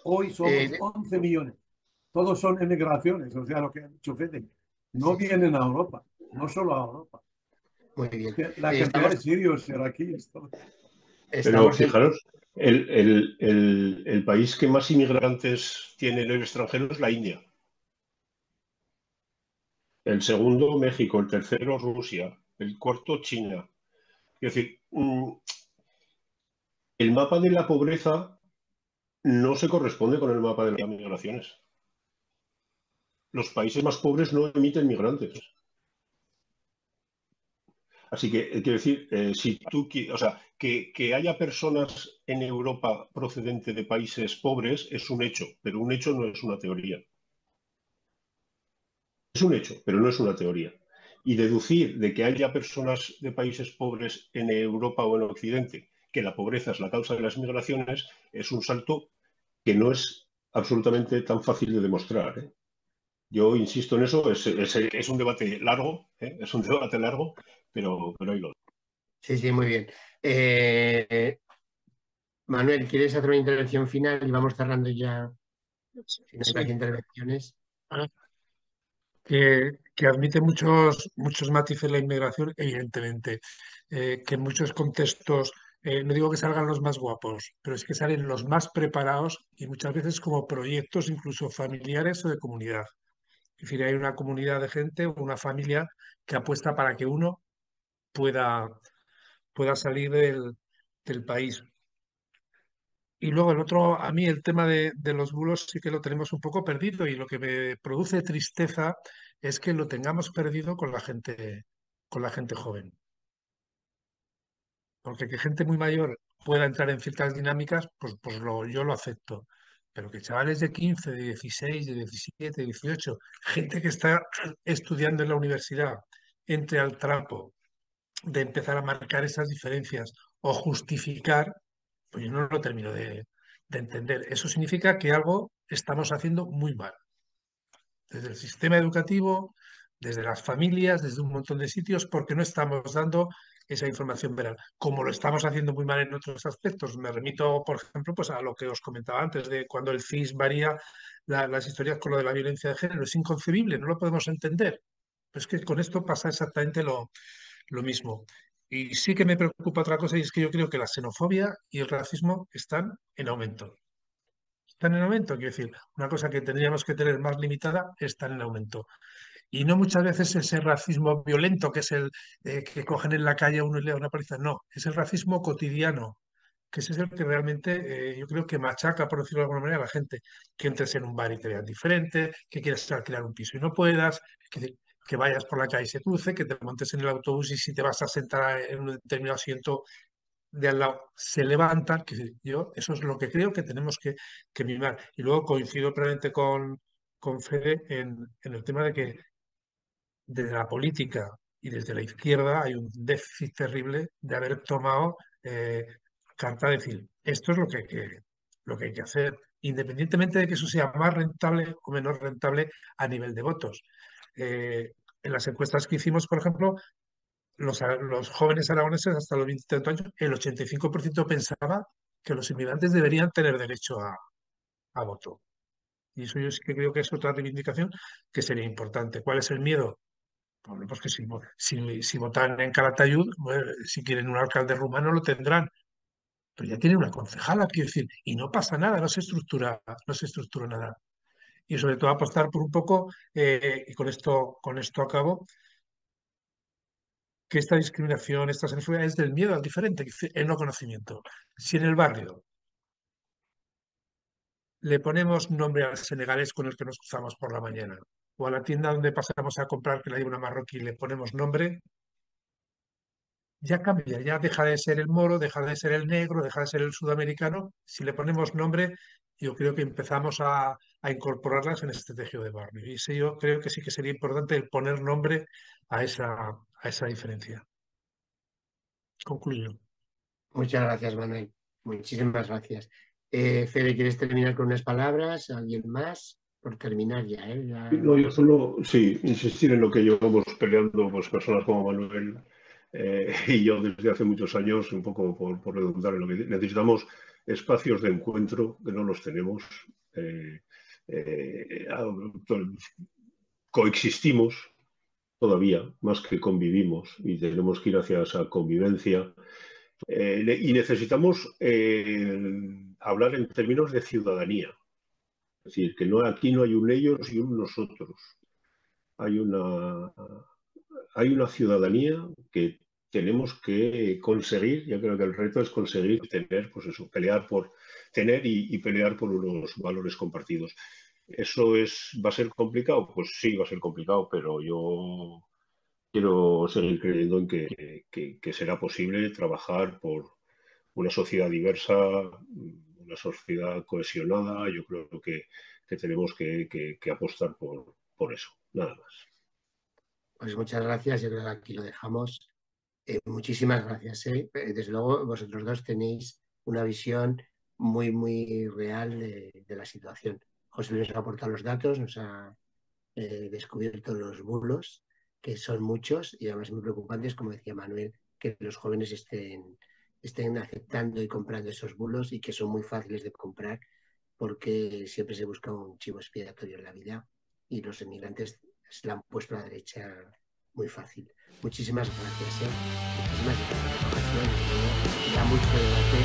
Hoy somos Eh, 11 millones. Todos son emigraciones, o sea, lo que ha dicho Fede. No vienen a Europa, no solo a Europa. Muy bien. La cantidad Estamos, de sirios aquí Pero estamos en... fijaros, el país que más inmigrantes tiene en el extranjero es la India. El segundo, México. El tercero, Rusia. El cuarto, China. Es decir, el mapa de la pobreza no se corresponde con el mapa de las migraciones. Los países más pobres no emiten migrantes. Así que, quiero decir, si tú, o sea, que haya personas en Europa procedentes de países pobres es un hecho, pero un hecho no es una teoría. Es un hecho, pero no es una teoría. Y deducir de que haya personas de países pobres en Europa o en Occidente, que la pobreza es la causa de las migraciones, es un salto que no es absolutamente tan fácil de demostrar, ¿eh? Yo insisto en eso, es un debate largo, ¿eh? Es un debate largo, pero ahí lo. Sí, sí, muy bien. Manuel, ¿quieres hacer una intervención final? Y vamos cerrando ya, si no hay más Sí, intervenciones. que admite muchos matices la inmigración, evidentemente, que en muchos contextos, no digo que salgan los más guapos, pero es que salen los más preparados y muchas veces como proyectos incluso familiares o de comunidad. Es decir, hay una comunidad de gente o una familia que apuesta para que uno pueda, pueda salir del país. Y luego el otro, a mí el tema de los bulos sí que lo tenemos un poco perdido y lo que me produce tristeza es que lo tengamos perdido con la gente joven. Porque que gente muy mayor pueda entrar en ciertas dinámicas, yo lo acepto. Pero que chavales de 15, de 16, de 17, de 18, gente que está estudiando en la universidad, entre al trapo de empezar a marcar esas diferencias o justificar, pues yo no lo termino de entender. Eso significa que algo estamos haciendo muy mal. Desde el sistema educativo, desde las familias, desde un montón de sitios, porque no estamos dando esa información veraz. Como lo estamos haciendo muy mal en otros aspectos. Me remito, por ejemplo, pues a lo que os comentaba antes, de cuando el CIS varía las historias con lo de la violencia de género. Es inconcebible, no lo podemos entender. Pues que con esto pasa exactamente lo mismo. Y sí que me preocupa otra cosa y es que yo creo que la xenofobia y el racismo están en aumento. Están en aumento, quiero decir, una cosa que tendríamos que tener más limitada está en aumento. Y no muchas veces ese racismo violento, que es el que cogen en la calle a uno y le dan una paliza, no, es el racismo cotidiano, que ese es el que realmente yo creo que machaca, por decirlo de alguna manera, a la gente, que entres en un bar y te vean diferente, que quieras alquilar un piso y no puedas, que vayas por la calle y se cruce, que te montes en el autobús y si te vas a sentar en un determinado asiento de al lado se levantan, que yo eso es lo que creo que tenemos que mimar. Y luego coincido plenamente con Fede en el tema de que desde la política y desde la izquierda hay un déficit terrible de haber tomado carta de decir, esto es lo que hay que hacer, independientemente de que eso sea más rentable o menos rentable a nivel de votos. En las encuestas que hicimos, por ejemplo, los jóvenes aragoneses hasta los 23 años, el 85% pensaba que los inmigrantes deberían tener derecho a voto. Y eso yo sí que creo que es otra reivindicación que sería importante. ¿Cuál es el miedo? Bueno, pues que si votan en Calatayud, bueno, si quieren un alcalde rumano lo tendrán, pero ya tienen una concejala, quiero decir, y no pasa nada, no se estructura nada. Y sobre todo apostar por un poco, y con esto acabo, que esta discriminación, esta xenofobia es del miedo al diferente, el no conocimiento. Si en el barrio le ponemos nombre al senegalés con el que nos cruzamos por la mañana, o a la tienda donde pasamos a comprar que la lleva una marroquí le ponemos nombre, ya cambia, ya deja de ser el moro, deja de ser el negro, deja de ser el sudamericano. Si le ponemos nombre, yo creo que empezamos a incorporarlas en este tejido de barrio. Y sí, yo creo que sí que sería importante el poner nombre a esa diferencia. Concluyo. Muchas gracias, Manuel. Muchísimas gracias. Fede, ¿quieres terminar con unas palabras? ¿Alguien más? Por terminar ya, ¿eh? No, yo solo, sí, insistir en lo que llevamos peleando, pues personas como Manuel y yo desde hace muchos años, un poco por redundar en lo que necesitamos espacios de encuentro que no los tenemos. eh, eh, coexistimos todavía, más que convivimos, y tenemos que ir hacia esa convivencia. Y necesitamos hablar en términos de ciudadanía. Es decir, que aquí no hay un ellos y un nosotros. Hay una ciudadanía que tenemos que conseguir. Yo creo que el reto es conseguir tener, pues eso, pelear por tener y pelear por unos valores compartidos. ¿Eso va a ser complicado? Pues sí, va a ser complicado, pero yo quiero seguir creyendo en que será posible trabajar por una sociedad diversa, una sociedad cohesionada. Yo creo que tenemos que apostar por eso, nada más. Pues muchas gracias, yo creo que aquí lo dejamos. Muchísimas gracias. Desde luego, vosotros dos tenéis una visión muy, muy real de la situación. José Luis nos ha aportado los datos, nos ha descubierto los bulos, que son muchos y además muy preocupantes, como decía Manuel, que los jóvenes estén aceptando y comprando esos bulos y que son muy fáciles de comprar porque siempre se busca un chivo expiatorio en la vida y los emigrantes se la han puesto a la derecha muy fácil. Muchísimas gracias. Muchísimas gracias por la información. Da mucho debate.